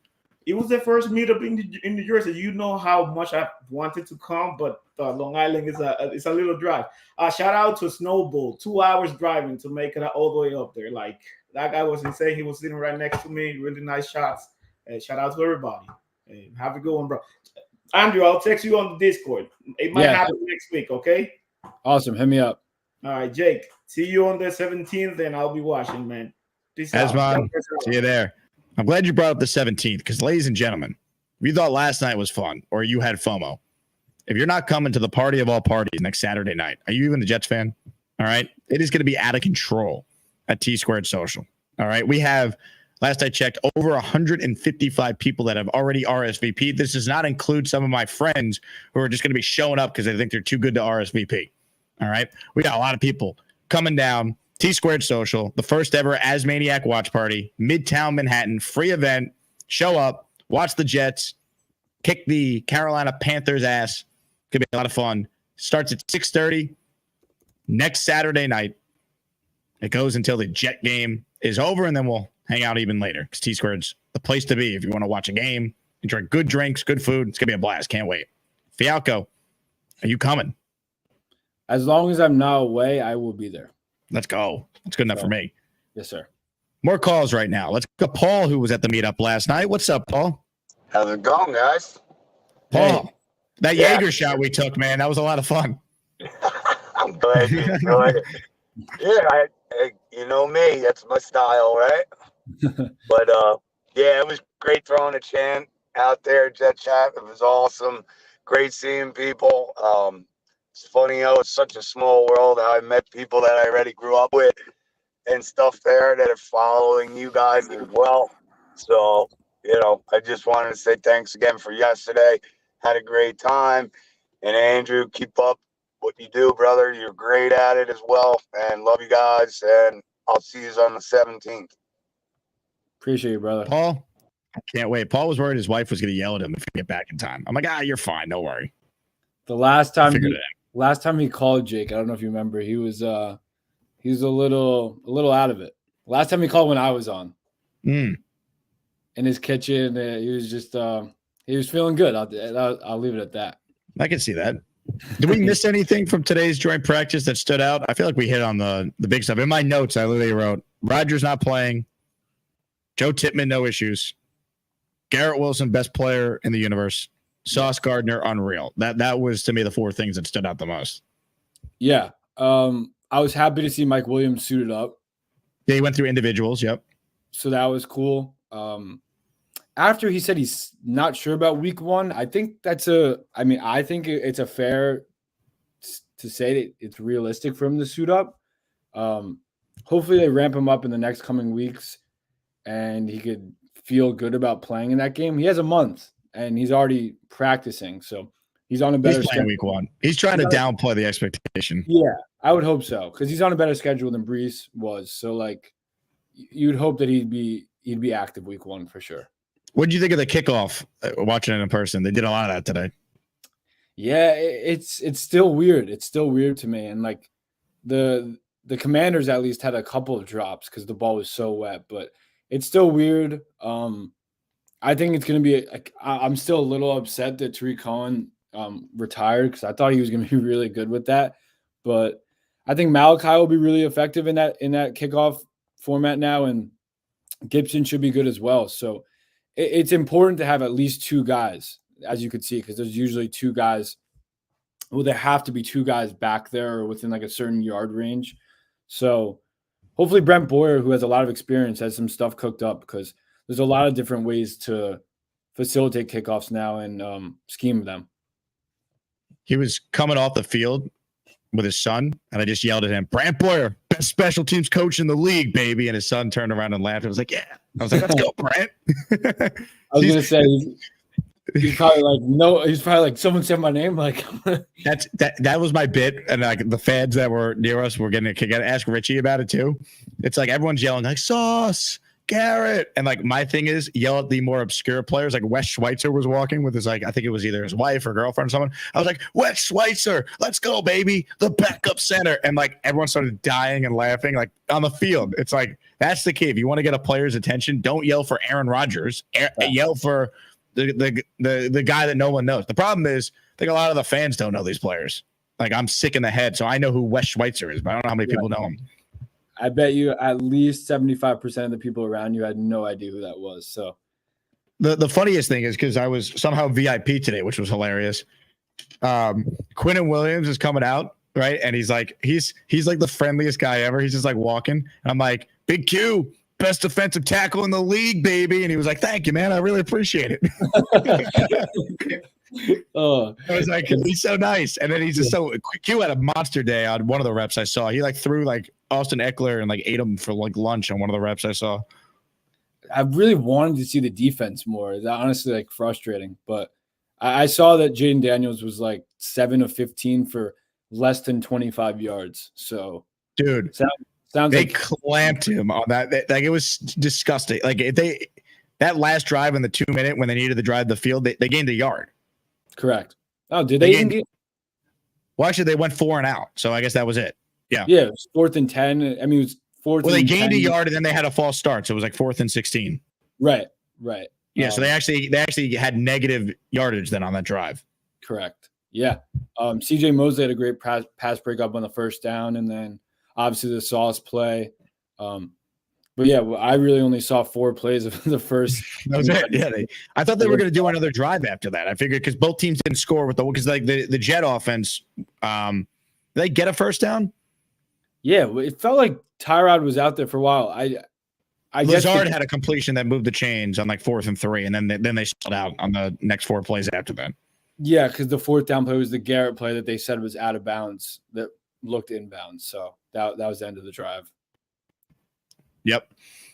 It was the first meetup in New Jersey. You know how much I wanted to come, but Long Island is a little drive. Shout out to Snowball, 2 hours driving to make it all the way up there. Like that guy was insane. He was sitting right next to me. Really nice shots. Shout out to everybody. Have a good one, bro. Andrew, I'll text you on the Discord. It might happen next week, okay? Awesome. Hit me up. All right, Jake. See you on the 17th, and I'll be watching, man. Peace out. Asman, see you there. I'm glad you brought up the 17th because, ladies and gentlemen, if you thought last night was fun or you had FOMO, if you're not coming to the party of all parties next Saturday night, are you even a Jets fan? All right. It is going to be out of control at T Squared Social. All right. We have, last I checked, over 155 people that have already RSVP'd. This does not include some of my friends who are just going to be showing up because they think they're too good to RSVP. All right. We got a lot of people coming down. T Squared Social, the first ever Asmaniac watch party, Midtown Manhattan, free event. Show up, watch the Jets, kick the Carolina Panthers ass. Could be a lot of fun. Starts at 6:30 next Saturday night. It goes until the Jet game is over, and then we'll hang out even later because T Squared's the place to be if you want to watch a game and drink good drinks, good food. It's going to be a blast. Can't wait. Fialkow, are you coming? As long as I'm not away, I will be there. Let's go. That's good enough for me. Yes, sir. More calls right now. Let's go. Paul, who was at the meetup last night. What's up, Paul? How's it going, guys? Paul, that Jaeger shot we took, man, that was a lot of fun. I'm glad you enjoyed it. Yeah, you know me. That's my style, right? But, yeah, it was great throwing a chant out there, Jet Chat. It was awesome. Great seeing people. It's funny how it's such a small world, how I met people that I already grew up with and stuff there that are following you guys as well. So, you know, I just wanted to say thanks again for yesterday. Had a great time. And Andrew, keep up what you do, brother. You're great at it as well. And love you guys. And I'll see you on the 17th. Appreciate you, brother. Paul, I can't wait. Paul was worried his wife was going to yell at him if he get back in time. I'm like, you're fine. Don't worry. The last time he called Jake, I don't know if you remember, he was a little out of it. Last time he called when I was on. In his kitchen, he was just he was feeling good. I'll leave it at that. I can see that. Did we miss anything from today's joint practice that stood out? I feel like we hit on the big stuff. In my notes, I literally wrote Rodgers not playing, Joe Tippmann no issues, Garrett Wilson best player in the universe, Sauce Gardner unreal. That was to me the four things that stood out the most. Yeah. I was happy to see Mike Williams suited up. Yeah, he went through individuals. Yep. So that was cool. After he said he's not sure about week one, I think I think it's a fair to say that it's realistic for him to suit up. Hopefully they ramp him up in the next coming weeks and he could feel good about playing in that game. He has a month and he's already practicing, so he's on a better He's playing week one. He's trying to downplay the expectation. Yeah, I would hope so because he's on a better schedule than Brees was. So like, you'd hope that he'd be active week one for sure. What did you think of the kickoff? Watching it in person, they did a lot of that today. Yeah, it's still weird. It's still weird to me, and like the Commanders at least had a couple of drops because the ball was so wet, but it's still weird. I think it's going to be like I'm still a little upset that Tariq Cohen retired because I thought he was going to be really good with that, but I think Malachi will be really effective in that kickoff format now, and Gibson should be good as well. So it's important to have at least two guys, as you could see, because there's usually two guys. Well, there have to be two guys back there or within like a certain yard range. So hopefully Brent Boyer, who has a lot of experience, has some stuff cooked up because there's a lot of different ways to facilitate kickoffs now and scheme them. He was coming off the field with his son, and I just yelled at him, Brant Boyer, best special teams coach in the league, baby. And his son turned around and laughed. I was like, yeah. I was like, let's go, Brant. I was going to say, he's probably like, no, he's probably like, someone said my name. Like, that was my bit. And like the fans that were near us were getting a kick out. Ask Richie about it too. It's like everyone's yelling like Sauce, Garrett. And like my thing is yell at the more obscure players. Like Wes Schweitzer was walking with his, like, I think it was either his wife or girlfriend or someone. I was like, Wes Schweitzer, let's go, baby. The backup center. And like everyone started dying and laughing like on the field. It's like, that's the key. If you want to get a player's attention, don't yell for Aaron Rodgers. Yell for the guy that no one knows. The problem is I think a lot of the fans don't know these players. Like I'm sick in the head. So I know who Wes Schweitzer is, but I don't know how many people know him. I bet you at least 75% of the people around you had no idea who that was. So the funniest thing is because I was somehow VIP today, which was hilarious. Quinnen Williams is coming out, right? And he's like the friendliest guy ever. He's just like walking. And I'm like, Big Q, best defensive tackle in the league, baby. And he was like, thank you, man. I really appreciate it. I was like, he's so nice. And then he's just so Q had a monster day on one of the reps I saw. He like threw like Austin Eckler and like ate him for like lunch on one of the reps I saw. I really wanted to see the defense more. It's honestly like frustrating, but I saw that Jaden Daniels was like 7 of 15 for less than 25 yards. So dude, sounds they like clamped him on that. Like it was disgusting. Like if that last drive in the 2 minute when they needed to drive the field, they gained a yard. Correct. Oh, did they even get? Well, actually, they went 4 and out, so I guess that was it. Yeah. Yeah, it was 4th and 10. I mean, it was 4th. Well, they gained 10. a yard and then they had a false start, so it was like 4th and 16. Right. Yeah, so they actually had negative yardage then on that drive. Correct. Yeah. CJ Mosley had a great pass breakup on the first down, and then obviously the Sauce play. But yeah, I really only saw 4 plays of the first. That was it. Yeah, I thought they were going to do another drive after that. I figured because both teams didn't score with because like the Jet offense, did they get a first down? Yeah, it felt like Tyrod was out there for a while. I guess Lazard had a completion that moved the chains on like 4th and 3, and then they sold out on the next 4 plays after that. Yeah, because the 4th down play was the Garrett play that they said was out of bounds that looked inbounds. So that was the end of the drive. Yep.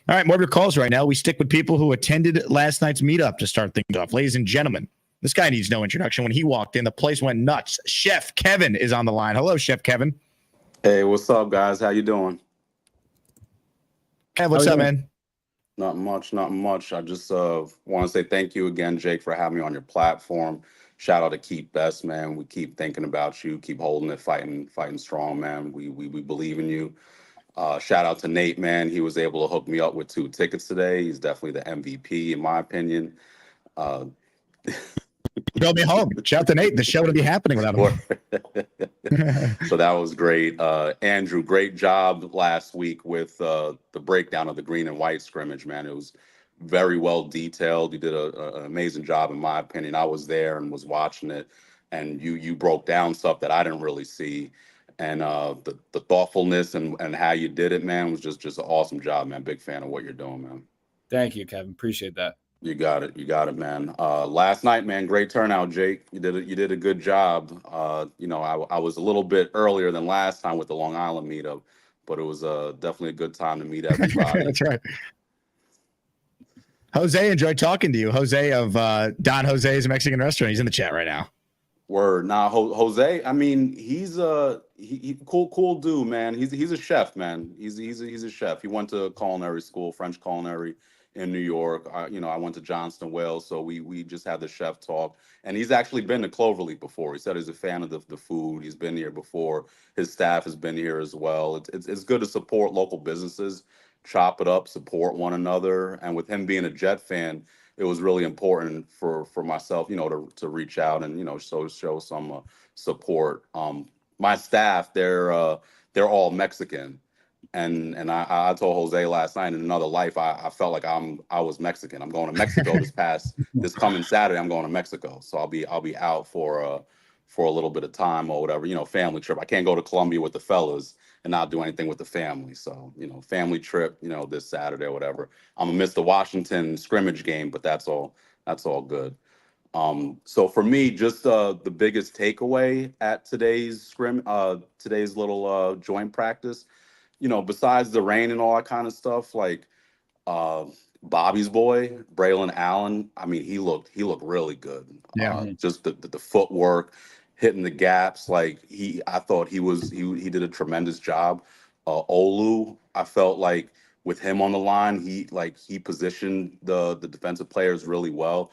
All right, more of your calls right now. We stick with people who attended last night's meetup to start things off. Ladies and gentlemen, this guy needs no introduction. When he walked in, the place went nuts. Chef Kevin is on the line. Hello, Chef Kevin. Hey, what's up, guys? How you doing? Kev, what's up, man? Not much. I just want to say thank you again, Jake, for having me on your platform. Shout out to Keep Best, man. We keep thinking about you. Keep holding it, fighting strong, man. We believe in you. Shout out to Nate, man. He was able to hook me up with 2 tickets today. He's definitely the MVP, in my opinion. Go me home. Shout out to Nate. The show would be happening without him. So that was great. Andrew, great job last week with the breakdown of the green and white scrimmage, man. It was very well detailed. You did an amazing job, in my opinion. I was there and was watching it, and you broke down stuff that I didn't really see. And the thoughtfulness and how you did it, man, was just an awesome job, man. Big fan of what you're doing, man. Thank you, Kevin. Appreciate that. You got it, man. Last night, man, great turnout, Jake. You did a good job. I was a little bit earlier than last time with the Long Island meetup, but it was definitely a good time to meet everybody. That's right. Jose, enjoyed talking to you. Jose of Don Jose's Mexican restaurant. He's in the chat right now. Word. Nah, Jose. I mean, he's he cool dude, man. He's a chef, man. He's a chef. He went to culinary school, French culinary in New York. I went to Johnston, Wales, so we just had the chef talk. And he's actually been to Cloverleaf before. He said he's a fan of the food. He's been here before. His staff has been here as well. It's good to support local businesses, chop it up, support one another. And with him being a Jet fan, it was really important for myself, to reach out and show some support. My staff, they're all Mexican, and I told Jose last night in another life I felt like I was Mexican. I'm going to Mexico this coming Saturday. I'm going to Mexico, so I'll be out for a little bit of time or whatever, family trip. I can't go to Colombia with the fellas and not do anything with the family. So, family trip, this Saturday or whatever. I'm gonna miss the Washington scrimmage game, but that's all good. So for me, just the biggest takeaway at today's little joint practice, besides the rain and all that kind of stuff, like Bobby's boy, Braylon Allen, I mean, he looked really good. Yeah. Just the footwork, hitting the gaps. Like I thought he did a tremendous job. Olu, I felt like with him on the line, he positioned the defensive players really well.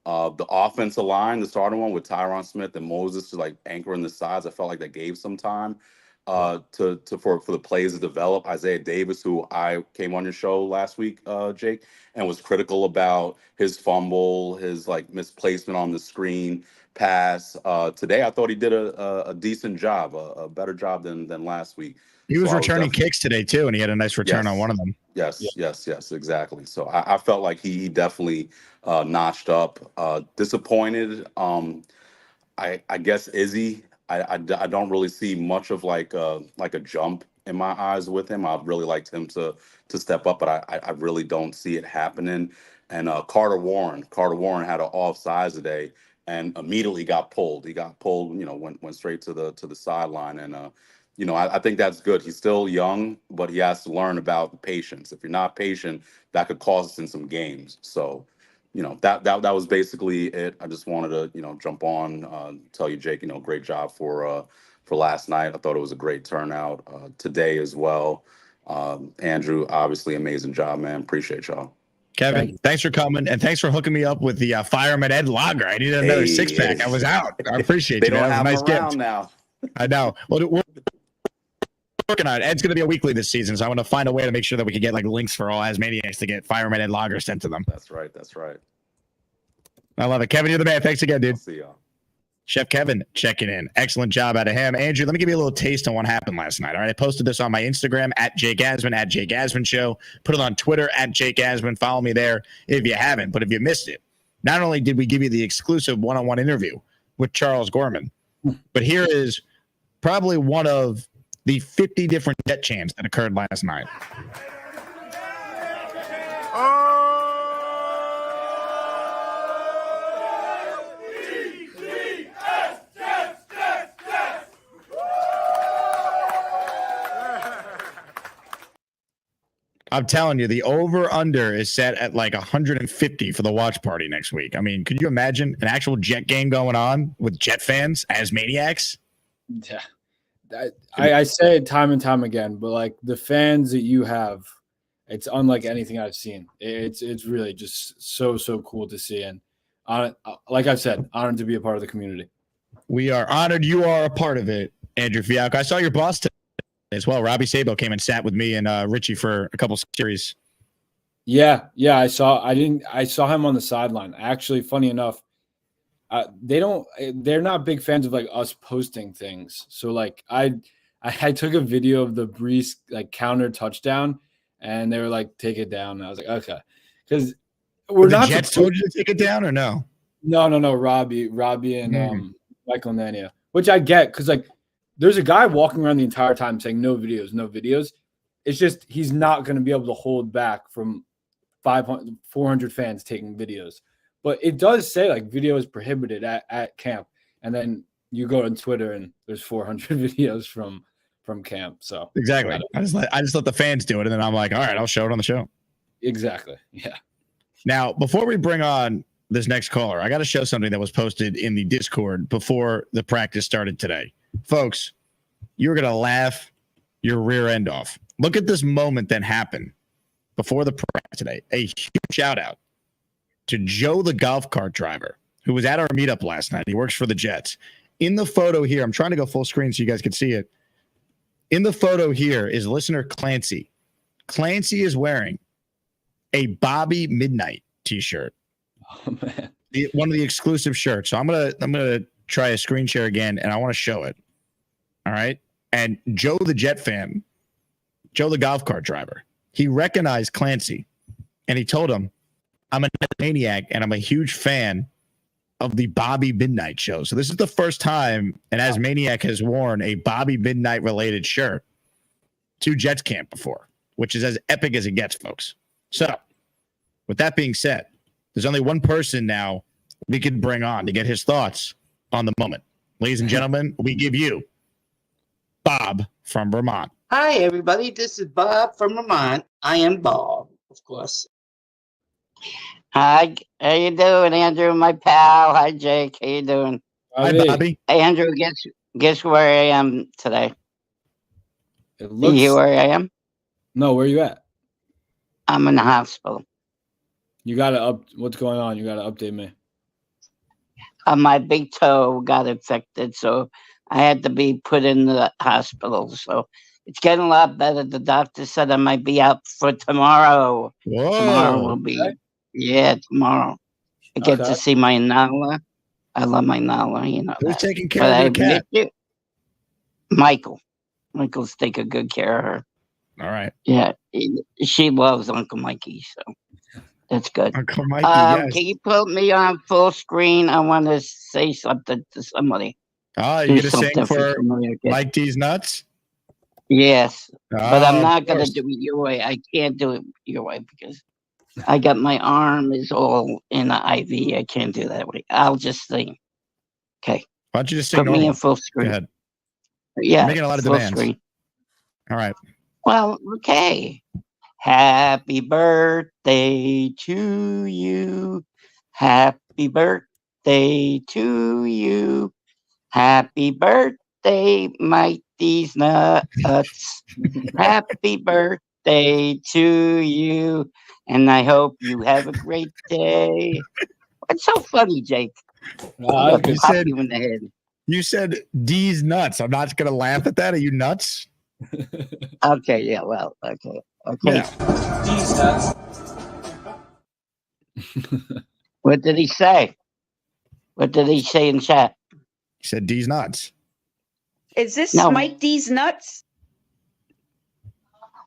The offensive line, the starting one with Tyron Smith and Moses, like anchoring the sides, I felt like that gave some time for the plays to develop. Isaiah Davis, who I came on your show last week, Jake, and was critical about his fumble, his misplacement on the screen pass. Today, I thought he did a decent job, a better job than last week. He was returning kicks today too, and he had a nice return on one of them. Yes, exactly. So I felt like he definitely notched up. Disappointed. I guess Izzy. I don't really see much of like a jump in my eyes with him. I'd really liked him to step up, but I really don't see it happening. And Carter Warren had an offsides today and immediately got pulled. He got pulled, went straight to the sideline. And I think that's good. He's still young, but he has to learn about patience. If you're not patient, that could cost us in some games. So, that was basically it. I just wanted to, jump on, tell you, Jake, great job for last night. I thought it was a great turnout today as well. Andrew, obviously amazing job, man. Appreciate y'all. Kevin, thanks for coming, and thanks for hooking me up with the Fireman Ed Lager. I needed another six-pack. I was out. I appreciate they you. Don't That was have a nice around gift. Now. I know. Well, we're working on it. Ed's going to be a weekly this season, so I want to find a way to make sure that we can get links for all Asmaniacs to get Fireman Ed Lager sent to them. That's right. I love it. Kevin, you're the man. Thanks again, dude. I'll see y'all. Chef Kevin checking in. Excellent job out of him. Andrew, let me give you a little taste on what happened last night. All right. I posted this on my Instagram at Jake Asman, at Jake Asman Show. Put it on Twitter at Jake Asman. Follow me there if you haven't. But if you missed it, not only did we give you the exclusive one-on-one interview with Charles Gorman, but here is probably one of the 50 different Jet chants that occurred last night. I'm telling you, the over-under is set at 150 for the watch party next week. I mean, could you imagine an actual Jet game going on with Jet fans as maniacs? Yeah. I say it time and time again, but the fans that you have, it's unlike anything I've seen. It's really just so cool to see. And like I've said, honored to be a part of the community. We are honored you are a part of it, Andrew Fialkow. I saw your boss today as well. Robbie Sabo came and sat with me and Richie for a couple series. Yeah. I saw him on the sideline. Actually, funny enough, they're not big fans of us posting things. So I took a video of the Brees counter touchdown, and they were take it down. And I was like, okay, because we're not. Jets told you to take it down or no? No. Robbie and Michael Nania, which I get because there's a guy walking around the entire time saying no videos. It's just he's not going to be able to hold back from 400 fans taking videos. But it does say video is prohibited at camp. And then you go on Twitter and there's 400 videos from camp. So exactly. I just let the fans do it. And then I'm like, all right, I'll show it on the show. Exactly. Yeah. Now, before we bring on this next caller, I got to show something that was posted in the Discord before the practice started today. Folks, you're going to laugh your rear end off. Look at this moment that happened before the practice today. A huge shout out to Joe, the golf cart driver, who was at our meetup last night. He works for the Jets. In the photo here, I'm trying to go full screen so you guys can see it. In the photo here is listener Clancy. Clancy is wearing a Bobby Midnight t-shirt. Oh, man. One of the exclusive shirts. So I'm gonna try a screen share again, and I want to show it. All right. And Joe, the Jet fan, Joe, the golf cart driver, he recognized Clancy, and he told him, "I'm a maniac, and I'm a huge fan of the Bobby Midnight show." So this is the first time an Asmaniac has worn a Bobby Midnight related shirt to Jets camp before, which is as epic as it gets, folks. So with that being said, there's only one person now we could bring on to get his thoughts on the moment. Ladies and gentlemen, we give you Bob from Vermont. Hi, everybody. This is Bob from Vermont. I am Bob, of course. Hi, how you doing, Andrew, my pal? Hi, Jake. How you doing? Hi, Bobby. Hey, Andrew, guess where I am today? It You hear where I am? No, where you at? I'm in the hospital. You gotta what's going on? You gotta update me. My big toe got infected, so I had to be put in the hospital. So it's getting a lot better. The doctor said I might be out for tomorrow. Whoa. Tomorrow will be, tomorrow. I get to see my Nala. I love my Nala, you know. Who's that. taking care But of I your cat? admit you, Michael. Michael's taking good care of her. All right. Yeah, she loves Uncle Mikey, so that's good. Uncle Mikey, yes. Can you put me on full screen? I want to say something to somebody. Oh, Do you gonna sing something for somebody, okay? Mike D's nuts? Yes, but I'm Oh, not of gonna course. do it your way. I can't do it your way because I got my arm is all in an IV. I can't do that way. I'll just sing. Okay. Why don't you just sing Put me normal? in full Go screen. ahead. Yeah, You're making a lot of full demands. screen. All right. Well, okay. Happy birthday to you. Happy birthday to you. Happy birthday, Mighty's nuts. Happy birthday to you. And I hope you have a great day. What's so funny, Jake? I'm gonna pop you in the head. You said D's nuts. I'm not gonna laugh at that. Are you nuts? Okay, yeah, well, okay. Yeah. D's nuts. What did he say? What did he say in chat? He said D's nuts. Is this No. Mike D's nuts?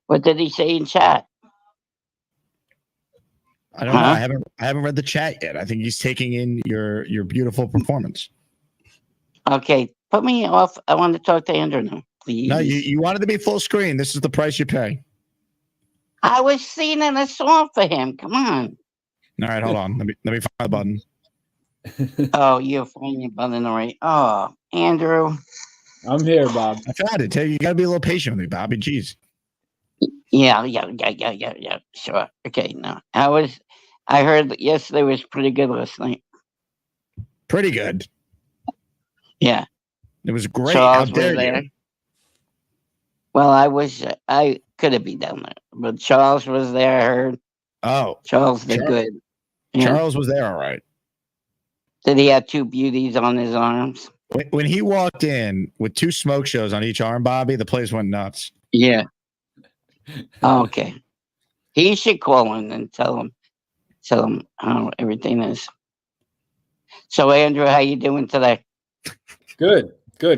What did he say in chat? I don't know. I haven't read the chat yet. I think he's taking in your beautiful performance. Okay, put me off. I want to talk to Andrew now, please. No, you wanted to be full screen. This is the price you pay. I was singing a song for him. Come on. All right, hold on. Let me find the button. Oh, you're finding your button already. Oh, Andrew. I'm here, Bob. I found it. You gotta be a little patient with me, Bobby. Jeez. Yeah. Sure. Okay, no. I heard that yesterday was pretty good last night. Pretty good. Yeah. It was great. Charles How dare was there. you? Well, I could have been down there, but Charles was there. I heard. Oh, Charles did good. Yeah. Charles was there, all right. Did he have two beauties on his arms? When he walked in with two smoke shows on each arm, Bobby, the place went nuts. Yeah. Okay. He should call him and tell him how everything is. So, Andrew, how you doing today? Good.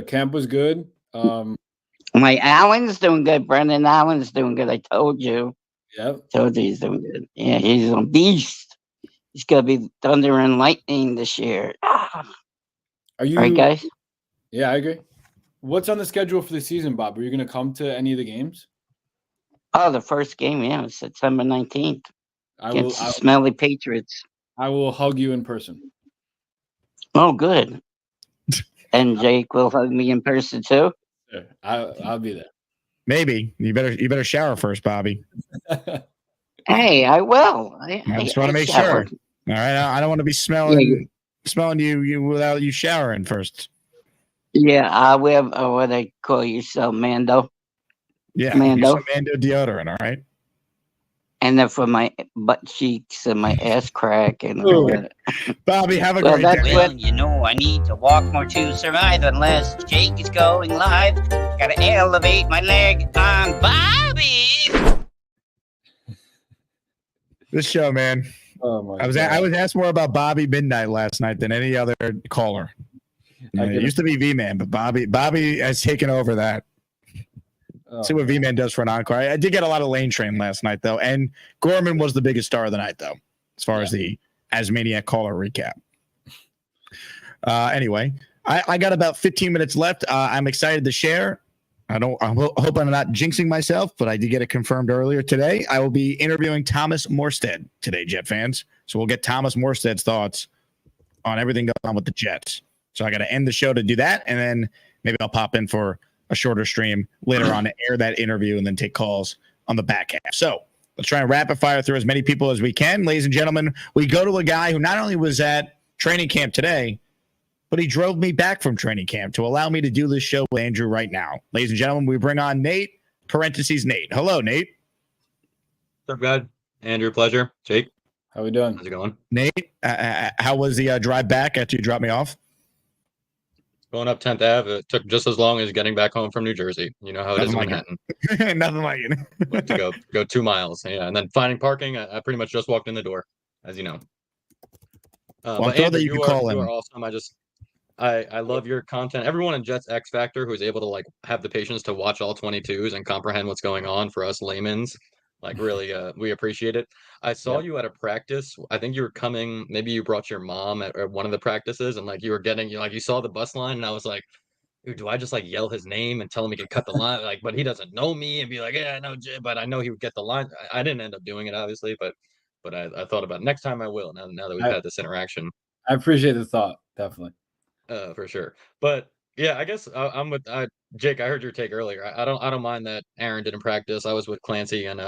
Camp was good. My Allen's doing good. Brendan Allen's doing good. I told you. Yep. Told you he's doing good. Yeah, he's a beast. He's gonna be thunder and lightning this year. Are you? All right, guys. Yeah, I agree. What's on the schedule for the season, Bob? Are you going to come to any of the games? Oh, the first game, yeah, September 19th. Against the Smelly Patriots. I will hug you in person. Oh, good. And Jake will hug me in person too. Sure. I'll be there. Maybe you better shower first, Bobby. Hey, I will. I just want I to make showered. sure. All right, I don't want to be smelling you without you showering first. Yeah, I wear what they call yourself, Mando. Yeah, use Mando. some Mando deodorant. All right. And then for my butt cheeks and my ass crack and all that. Bobby, have a Well, great that's day. what You know, I need to walk more to survive unless Jake is going live. Gotta elevate my leg on Bobby. This show, man. Oh my I was asked more about Bobby Midnight last night than any other caller. It used to be V-Man, but Bobby has taken over that. See what V-Man does for an encore. I did get a lot of Lane Train last night, though, and Gorman was the biggest star of the night, though, as far as the Asmaniac caller recap. Anyway, I got about 15 minutes left. I'm excited to share. I hope I'm not jinxing myself, but I did get it confirmed earlier today. I will be interviewing Thomas Morstead today, Jet fans. So we'll get Thomas Morstead's thoughts on everything going on with the Jets. So I got to end the show to do that, and then maybe I'll pop in for a shorter stream later on to air that interview and then take calls on the back half. So let's try and rapid fire through as many people as we can. Ladies and gentlemen, we go to a guy who not only was at training camp today, but he drove me back from training camp to allow me to do this show with Andrew right now. Ladies and gentlemen, we bring on Nate, Nate. Hello, Nate. What's up, guys? Andrew, pleasure. Jake. How we doing? How's it going? Nate, how was the drive back after you dropped me off? Going up 10th Ave, it took just as long as getting back home from New Jersey. You know how it is in Manhattan. Nothing like it. To go 2 miles. Yeah, and then finding parking, I pretty much just walked in the door, as you know. But Andrew, you are awesome. I love your content. Everyone in Jets X Factor who is able to like have the patience to watch all 22s and comprehend what's going on for us laymen's, like really, we appreciate it. I saw you at a practice. I think you were coming. Maybe you brought your mom at one of the practices, and like you were getting, you saw the bus line, and I was like, dude, do I just like yell his name and tell him he can cut the line? Like, but he doesn't know me, and be like, yeah, I know, but I know he would get the line. I didn't end up doing it, obviously, but I thought about it. Next time I will. Now that we've had this interaction. I appreciate the thought, definitely. For sure. But yeah, I guess I'm with Jake. I heard your take earlier. I don't mind that Aaron didn't practice. I was with Clancy and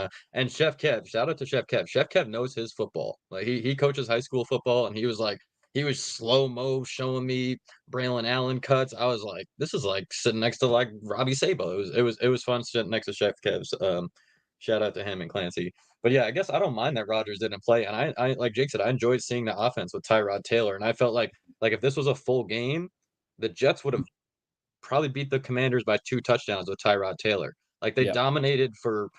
Chef Kev. Shout out to Chef Kev. Chef Kev knows his football. Like he coaches high school football, and he was slow-mo showing me Braylon Allen cuts. I was like, this is like sitting next to like Robbie Sabo. It was fun sitting next to Chef Kev's. Shout out to him and Clancy. But yeah, I guess I don't mind that Rodgers didn't play. And I like Jake said, I enjoyed seeing the offense with Tyrod Taylor. And I felt like if this was a full game, the Jets would have probably beat the Commanders by 2 touchdowns with Tyrod Taylor. Like they dominated for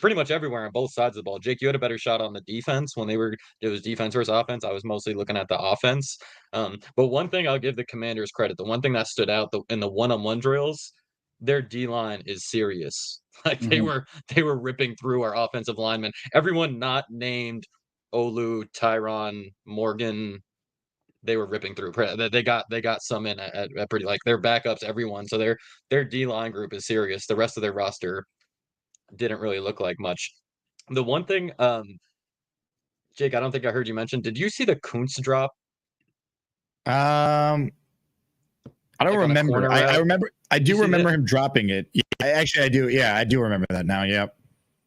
pretty much everywhere on both sides of the ball. Jake, you had a better shot on the defense when it was defense versus offense. I was mostly looking at the offense. But one thing I'll give the Commanders credit, the one thing that stood out in the one-on-one drills, their D-line is serious. Like they were ripping through our offensive linemen. Everyone not named Olu, Tyron, Morgan, they were ripping through. They got some in at pretty, like their backups, everyone. So their D-line group is serious. The rest of their roster didn't really look like much. The one thing, Jake, I don't think I heard you mention. Did you see the Kuntz drop? I don't remember. I remember. I do remember him dropping it. Yeah, I do. Yeah, I do remember that now. Yep.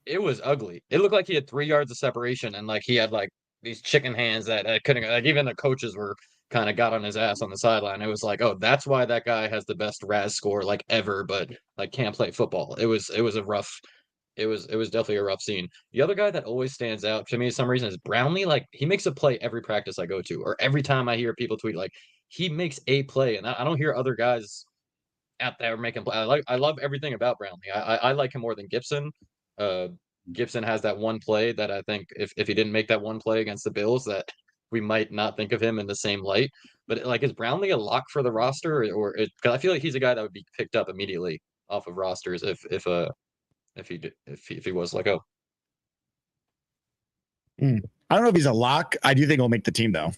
It was ugly. It looked like he had 3 yards of separation, and like he had like these chicken hands that couldn't. Like even the coaches were kind of got on his ass on the sideline. It was like, oh, that's why that guy has the best RAS score like ever, but like can't play football. It was a rough. It was definitely a rough scene. The other guy that always stands out to me for some reason is Brownlee. Like he makes a play every practice I go to, or every time I hear people tweet, like he makes a play, and I don't hear other guys out there making play. I love everything about Brownlee. I like him more than Gibson. Gibson has that one play that I think if he didn't make that one play against the Bills, that we might not think of him in the same light. But like, is Brownlee a lock for the roster, or because I feel like he's a guy that would be picked up immediately off of rosters if he was let go. I don't know if he's a lock. I do think he'll make the team though.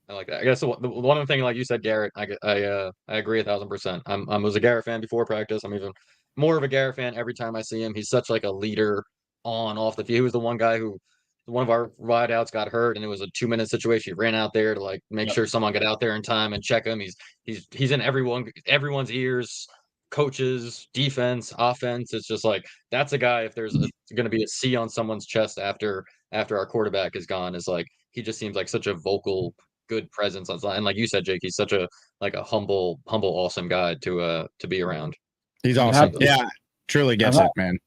I like that. I guess the one other thing, like you said, Garrett, I agree 1,000%. I was a Garrett fan before practice. I'm even more of a Garrett fan every time I see him. He's such like a leader off the field. He was the one guy who one of our wideouts got hurt, and it was a 2-minute situation. He ran out there to like make sure someone got out there in time and check him. He's in everyone's ears. coaches, defense, offense. It's just like that's a guy. If there's going to be a C on someone's chest after our quarterback is gone, is like he just seems like such a vocal, good presence on line. And like you said, Jake, he's such a humble, awesome guy to be around. He's awesome. Yeah, truly gets it, man.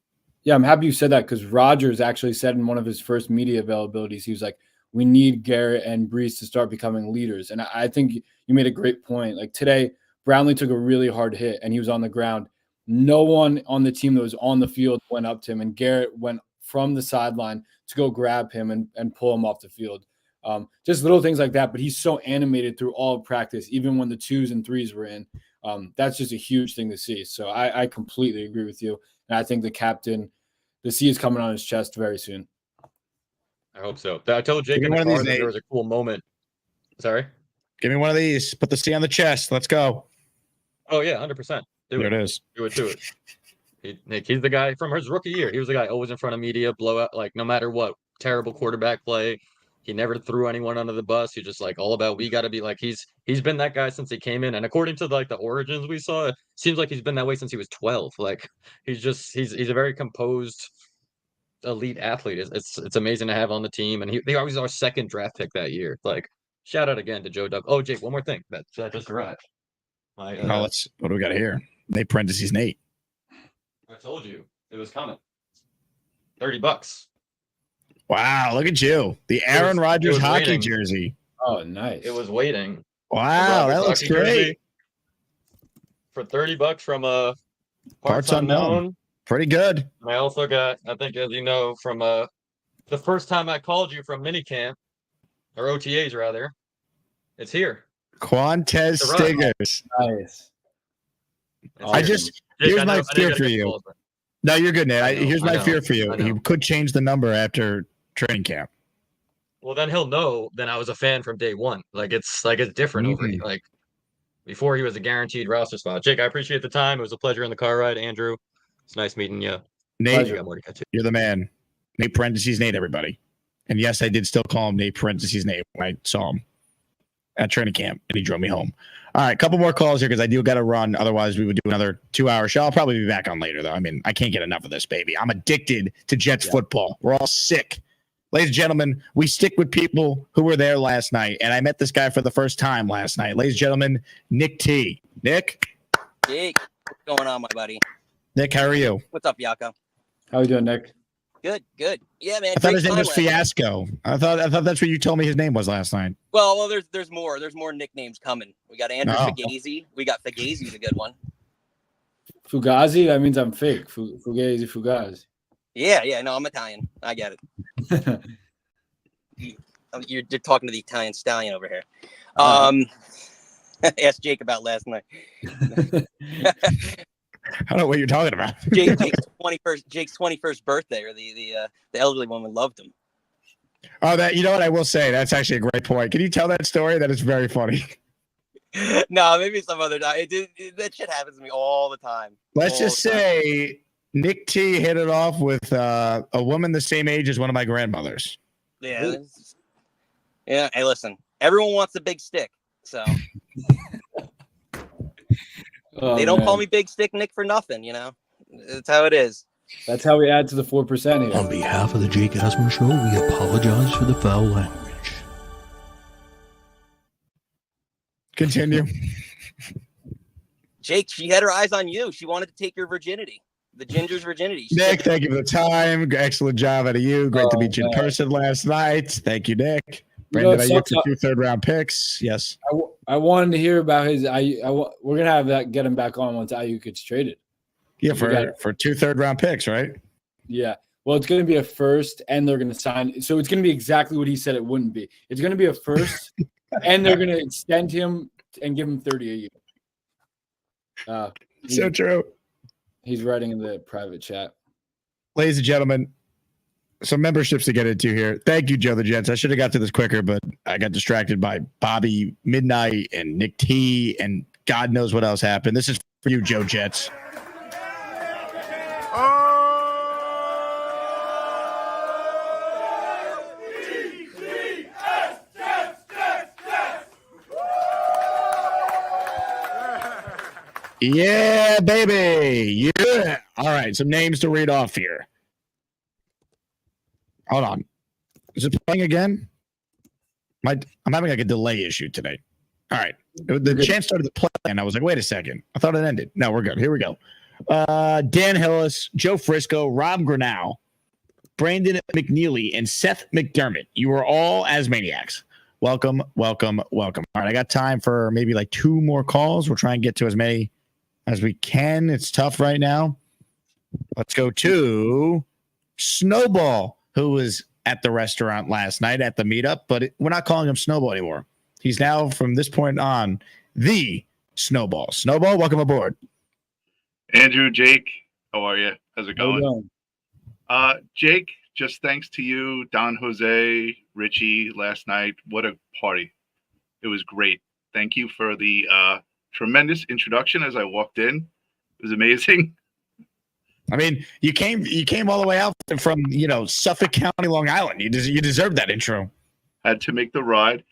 Yeah, I'm happy you said that because Rodgers actually said in one of his first media availabilities, he was like, we need Garrett and Brees to start becoming leaders. And I think you made a great point. Like today, Brownlee took a really hard hit and he was on the ground. No one on the team that was on the field went up to him, and Garrett went from the sideline to go grab him and pull him off the field. Just little things like that. But he's so animated through all of practice, even when the 2s and 3s were in. That's just a huge thing to see. So I completely agree with you. And I think the captain, the C is coming on his chest very soon. I hope so. I told Jake in the car that there was a cool moment. Sorry? Give me one of these. Put the C on the chest. Let's go. Oh, yeah, 100%. There it is. Do it. He's the guy from his rookie year. He was the guy always in front of media, blowout, like no matter what, terrible quarterback play. He never threw anyone under the bus. He's just like all about we got to be like he's been that guy since he came in. And according to like the origins we saw, it seems like he's been that way since he was 12. Like he's a very composed elite athlete. It's amazing to have on the team. And he always our second draft pick that year. Like shout out again to Joe Doug. Oh, Jake, one more thing that just arrived. What do we got here? Nate parentheses Nate. I told you it was coming. $30. Wow, look at you. The Aaron Rodgers hockey jersey. Oh, nice. It was waiting. Wow, that looks great. For $30 from Parts Unknown. Pretty good. I also got, I think, as you know, from the first time I called you from minicamp, or OTAs rather, it's here. Quantez Stiggers. Nice. Here's my fear for you. No, you're good, Nate. Here's my fear for you. He could change the number after training camp. Well, then he'll know. Then I was a fan from day one. It's different over here. Like before, he was a guaranteed roster spot. Jake, I appreciate the time. It was a pleasure in the car ride. Andrew, it's nice meeting you. Nate, you're the man. Nate parentheses Nate, everybody. And yes, I did still call him Nate parentheses Nate when I saw him at training camp, and he drove me home. All right, couple more calls here because I do got to run. Otherwise, we would do another 2-hour show. I'll probably be back on later, though. I mean, I can't get enough of this, baby. I'm addicted to Jets football. We're all sick. Ladies and gentlemen, we stick with people who were there last night, and I met this guy for the first time last night. Ladies and gentlemen, Nick T. Nick? Jake, what's going on, my buddy? Nick, how are you? What's up, Fialkow? How you doing, Nick? Good. Yeah, man. I thought his name was Fiasco. I thought that's what you told me his name was last night. Well, there's more. There's more nicknames coming. We got Andrew Fugazi. We got Fugazi's a good one. Fugazi? That means I'm fake. Fugazi. Yeah. No, I'm Italian. I get it. You're talking to the Italian stallion over here. Asked Jake about last night. I don't know what you're talking about. Jake's 21st birthday, or the elderly woman loved him. Oh, that, you know what I will say? That's actually a great point. Can you tell that story? That is very funny. No, maybe some other time. That shit happens to me all the time. Let's just say Nick T hit it off with a woman the same age as one of my grandmothers. Yeah. Yeah. Hey, listen, everyone wants a big stick, so they don't call me Big Stick Nick for nothing. You know, that's how it is. That's how we add to the 4% here. On behalf of the Jake Asman Show, we apologize for the foul language. Continue. Jake, she had her eyes on you. She wanted to take your virginity, the ginger's virginity. Nick, thank you for the time. Excellent job out of you. Great to meet you in person last night. Thank you, Nick. Brandon, you for 2 third-round picks. Yes. I wanted to hear about his. We're gonna have that get him back on once Ayuk gets traded. Yeah, for 2 third-round picks, right? Yeah. Well, it's going to be a first, and they're going to sign. So it's going to be exactly what he said it wouldn't be. It's going to be a first, and they're going to extend him and give him 30 a year. So true. He's writing in the private chat. Ladies and gentlemen, some memberships to get into here. Thank you, Joe the Jets. I should have got to this quicker, but I got distracted by Bobby Midnight and Nick T, and God knows what else happened. This is for you, Joe Jets. Yeah, baby. Yeah. All right, some names to read off here. Hold on. Is it playing again? I'm having like a delay issue today. All right. The chant started to play, and I was like, wait a second. I thought it ended. No, we're good. Here we go. Dan Hillis, Joe Frisco, Rob Grinnell, Brandon McNeely, and Seth McDermott. You are all Asmaniacs. Welcome, welcome, welcome. All right, I got time for maybe like 2 more calls. We'll try and get to as many as we can. It's tough right now. Let's go to Snowball, who was at the restaurant last night at the meetup, but we're not calling him Snowball anymore. He's now, from this point on, the Snowball. Snowball, welcome aboard. Andrew, Jake, how are you? How's it going? Jake, just thanks to you, Don Jose, Richie, last night. What a party. It was great. Thank you for the tremendous introduction as I walked in. It was amazing. I mean, you came all the way out from, Suffolk County, Long Island. You deserve that intro. Had to make the ride.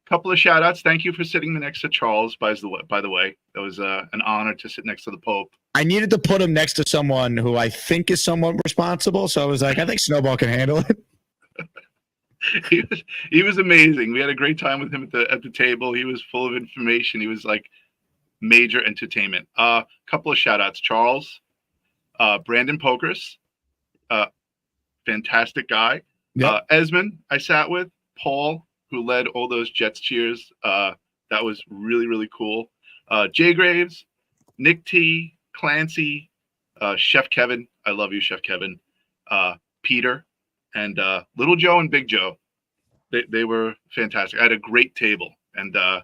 Couple of shout outs. Thank you for sitting next to Charles, by the way. It was an honor to sit next to the Pope. I needed to put him next to someone who I think is somewhat responsible. So I was like, I think Snowball can handle it. He was amazing. We had a great time with him at the table. He was full of information. He was like major entertainment. Couple of shout outs. Charles, Brandon Pokers, fantastic guy. Yep. Asman, I sat with. Paul, who led all those Jets cheers. That was really, really cool. Jay Graves, Nick T, Clancy, Chef Kevin. I love you, Chef Kevin. Peter, and Little Joe and Big Joe. They were fantastic. I had a great table, and the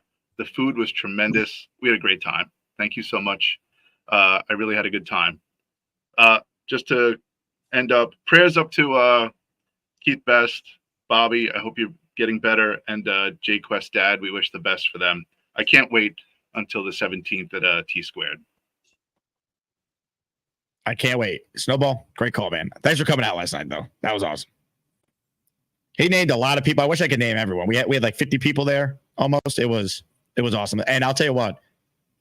food was tremendous. We had a great time. Thank you so much. I really had a good time. Just to end up, prayers up to Keith Best, Bobby. I hope you're getting better, and Jay Quest dad. We wish the best for them. I can't wait until the 17th at T Squared. I can't wait. Snowball, great call, man. Thanks for coming out last night, though. That was awesome. He named a lot of people. I wish I could name everyone. We had like 50 people there almost. It was awesome. And I'll tell you what,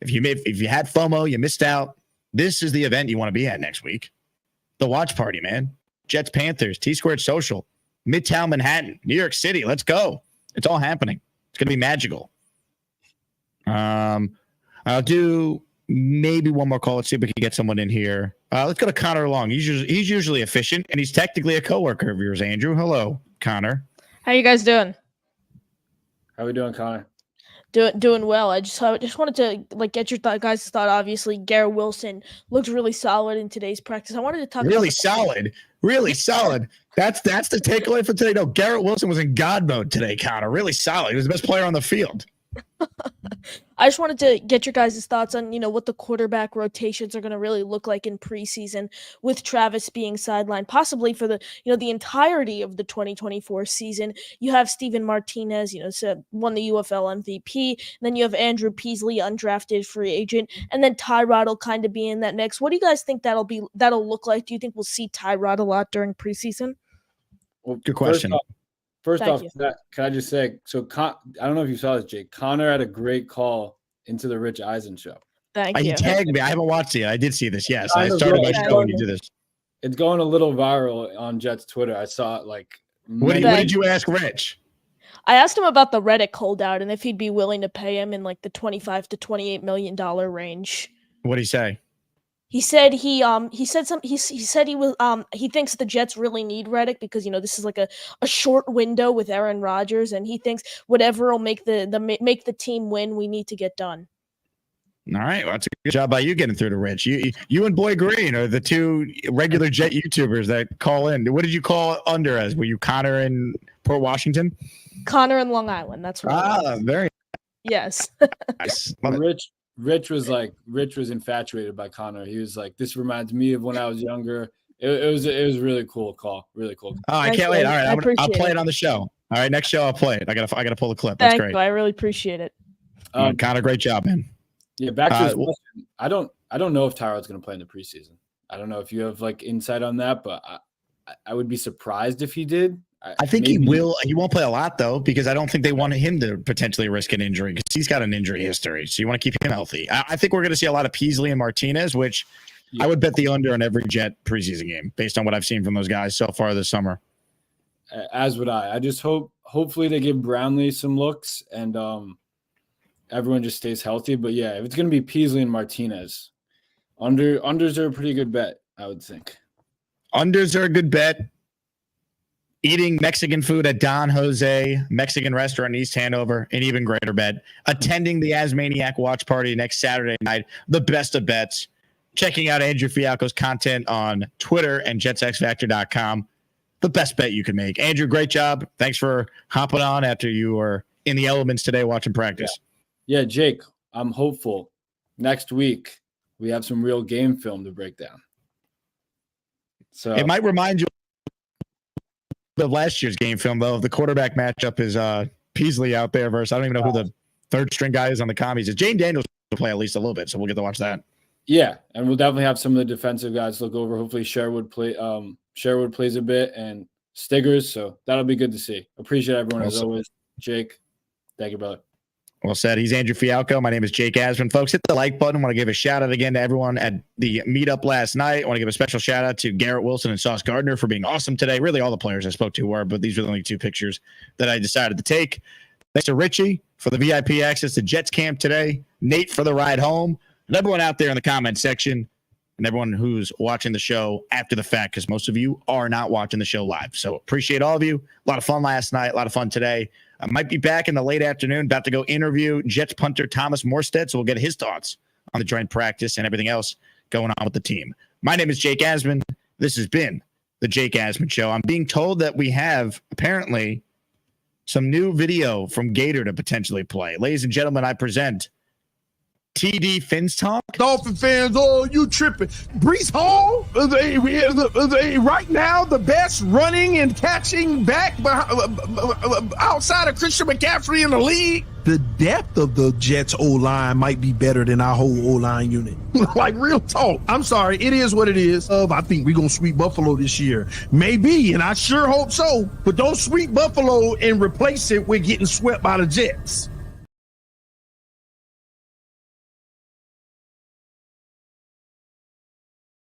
if you had FOMO, you missed out. This is the event you want to be at next week. The watch party, man. Jets, Panthers, T Squared Social, Midtown Manhattan, New York City. Let's go. It's all happening. It's going to be magical. I'll do maybe one more call. Let's see if we can get someone in here. Let's go to Connor Long. He's usually efficient, and he's technically a coworker of yours, Andrew. Hello, Connor. How you guys doing? How we doing, Connor? Doing well. I just wanted to get your guys' thought. Obviously, Garrett Wilson looked really solid in today's practice. I wanted to talk really solid. That's the takeaway for today. No, Garrett Wilson was in God mode today, Connor. Really solid. He was the best player on the field. I just wanted to get your guys' thoughts on, what the quarterback rotations are going to really look like in preseason with Travis being sidelined, possibly for the entirety of the 2024 season. You have Steven Martinez, won the UFL MVP. And then you have Andrew Peasley, undrafted free agent. And then Tyrod will kind of be in that mix. What do you guys think that'll look like? Do you think we'll see Tyrod a lot during preseason? Well, good question. First off, can I just say, I don't know if you saw this, Jake. Connor had a great call into the Rich Eisen show. Thank you. He tagged me. I haven't watched it. I did see this. Yes, I started my show when you did this. It's going a little viral on Jets Twitter. I saw it like. What did you ask Rich? I asked him about the Reddick holdout and if he'd be willing to pay him in like the $25 to $28 million range. What did he say? He said he thinks the Jets really need Reddick because this is like a short window with Aaron Rodgers, and he thinks whatever will make the team win, we need to get done. All right, well, that's a good job by you getting through to Rich. You and Boy Green are the two regular Jet YouTubers that call in. What did you call under as? Were you Connor in Port Washington? Connor in Long Island. That's right. Very yes. Nice. Rich was infatuated by Connor. He was like, "This reminds me of when I was younger." It was a really cool call. Really cool. Oh, I can't wait. All right, I'll play it on the show. All right, next show I'll play it. I gotta pull the clip. That's great. I really appreciate it. Connor, great job, man. Yeah, back to his question. I don't know if Tyrod's going to play in the preseason. I don't know if you have insight on that, but I would be surprised if he did. I think he will. He won't play a lot, though, because I don't think they want him to potentially risk an injury because he's got an injury history. So you want to keep him healthy. I think we're going to see a lot of Peasley and Martinez, which I would bet the under on every Jet preseason game based on what I've seen from those guys so far this summer. As would I. I just hopefully they give Brownlee some looks and everyone just stays healthy. But yeah, if it's going to be Peasley and Martinez, unders are a pretty good bet, I would think. Unders are a good bet. Eating Mexican food at Don Jose Mexican restaurant in East Hanover, an even greater bet. Attending the Asmaniac watch party next Saturday night, the best of bets. Checking out Andrew Fialkow's content on Twitter and jetsxfactor.com. The best bet you can make. Andrew, great job. Thanks for hopping on after you were in the elements today watching practice. Yeah, Jake, I'm hopeful. Next week, we have some real game film to break down. So it might remind you of last year's game film, though. The quarterback matchup is Peasley out there versus I don't even know who the third string guy is on the commies. Jane Daniels will play at least a little bit, so we'll get to watch that. Yeah, and we'll definitely have some of the defensive guys look over. Hopefully Sherwood plays a bit and Stiggers, so that'll be good to see. Appreciate everyone as always. Jake, thank you, brother. Well said. He's Andrew Fialkow. My name is Jake Asman. Folks, hit the like button. I want to give a shout out again to everyone at the meetup last night. I want to give a special shout out to Garrett Wilson and Sauce Gardner for being awesome today. Really, all the players I spoke to were, but these were the only two pictures that I decided to take. Thanks to Richie for the VIP access to Jets camp today. Nate for the ride home. And everyone out there in the comment section and everyone who's watching the show after the fact, because most of you are not watching the show live. So appreciate all of you. A lot of fun last night. A lot of fun today. I might be back in the late afternoon, about to go interview Jets punter Thomas Morstead, so we'll get his thoughts on the joint practice and everything else going on with the team. My name is Jake Asman. This has been the Jake Asman Show. I'm being told that we have, apparently, some new video from Gator to potentially play. Ladies and gentlemen, I present TD Fins Talk. Dolphin fans, oh, you tripping. Breece Hall, right now, the best running and catching back outside of Christian McCaffrey in the league. The depth of the Jets O-line might be better than our whole O-line unit. Like, real talk. I'm sorry. It is what it is. I think we're going to sweep Buffalo this year. Maybe, and I sure hope so. But don't sweep Buffalo and replace it with getting swept by the Jets.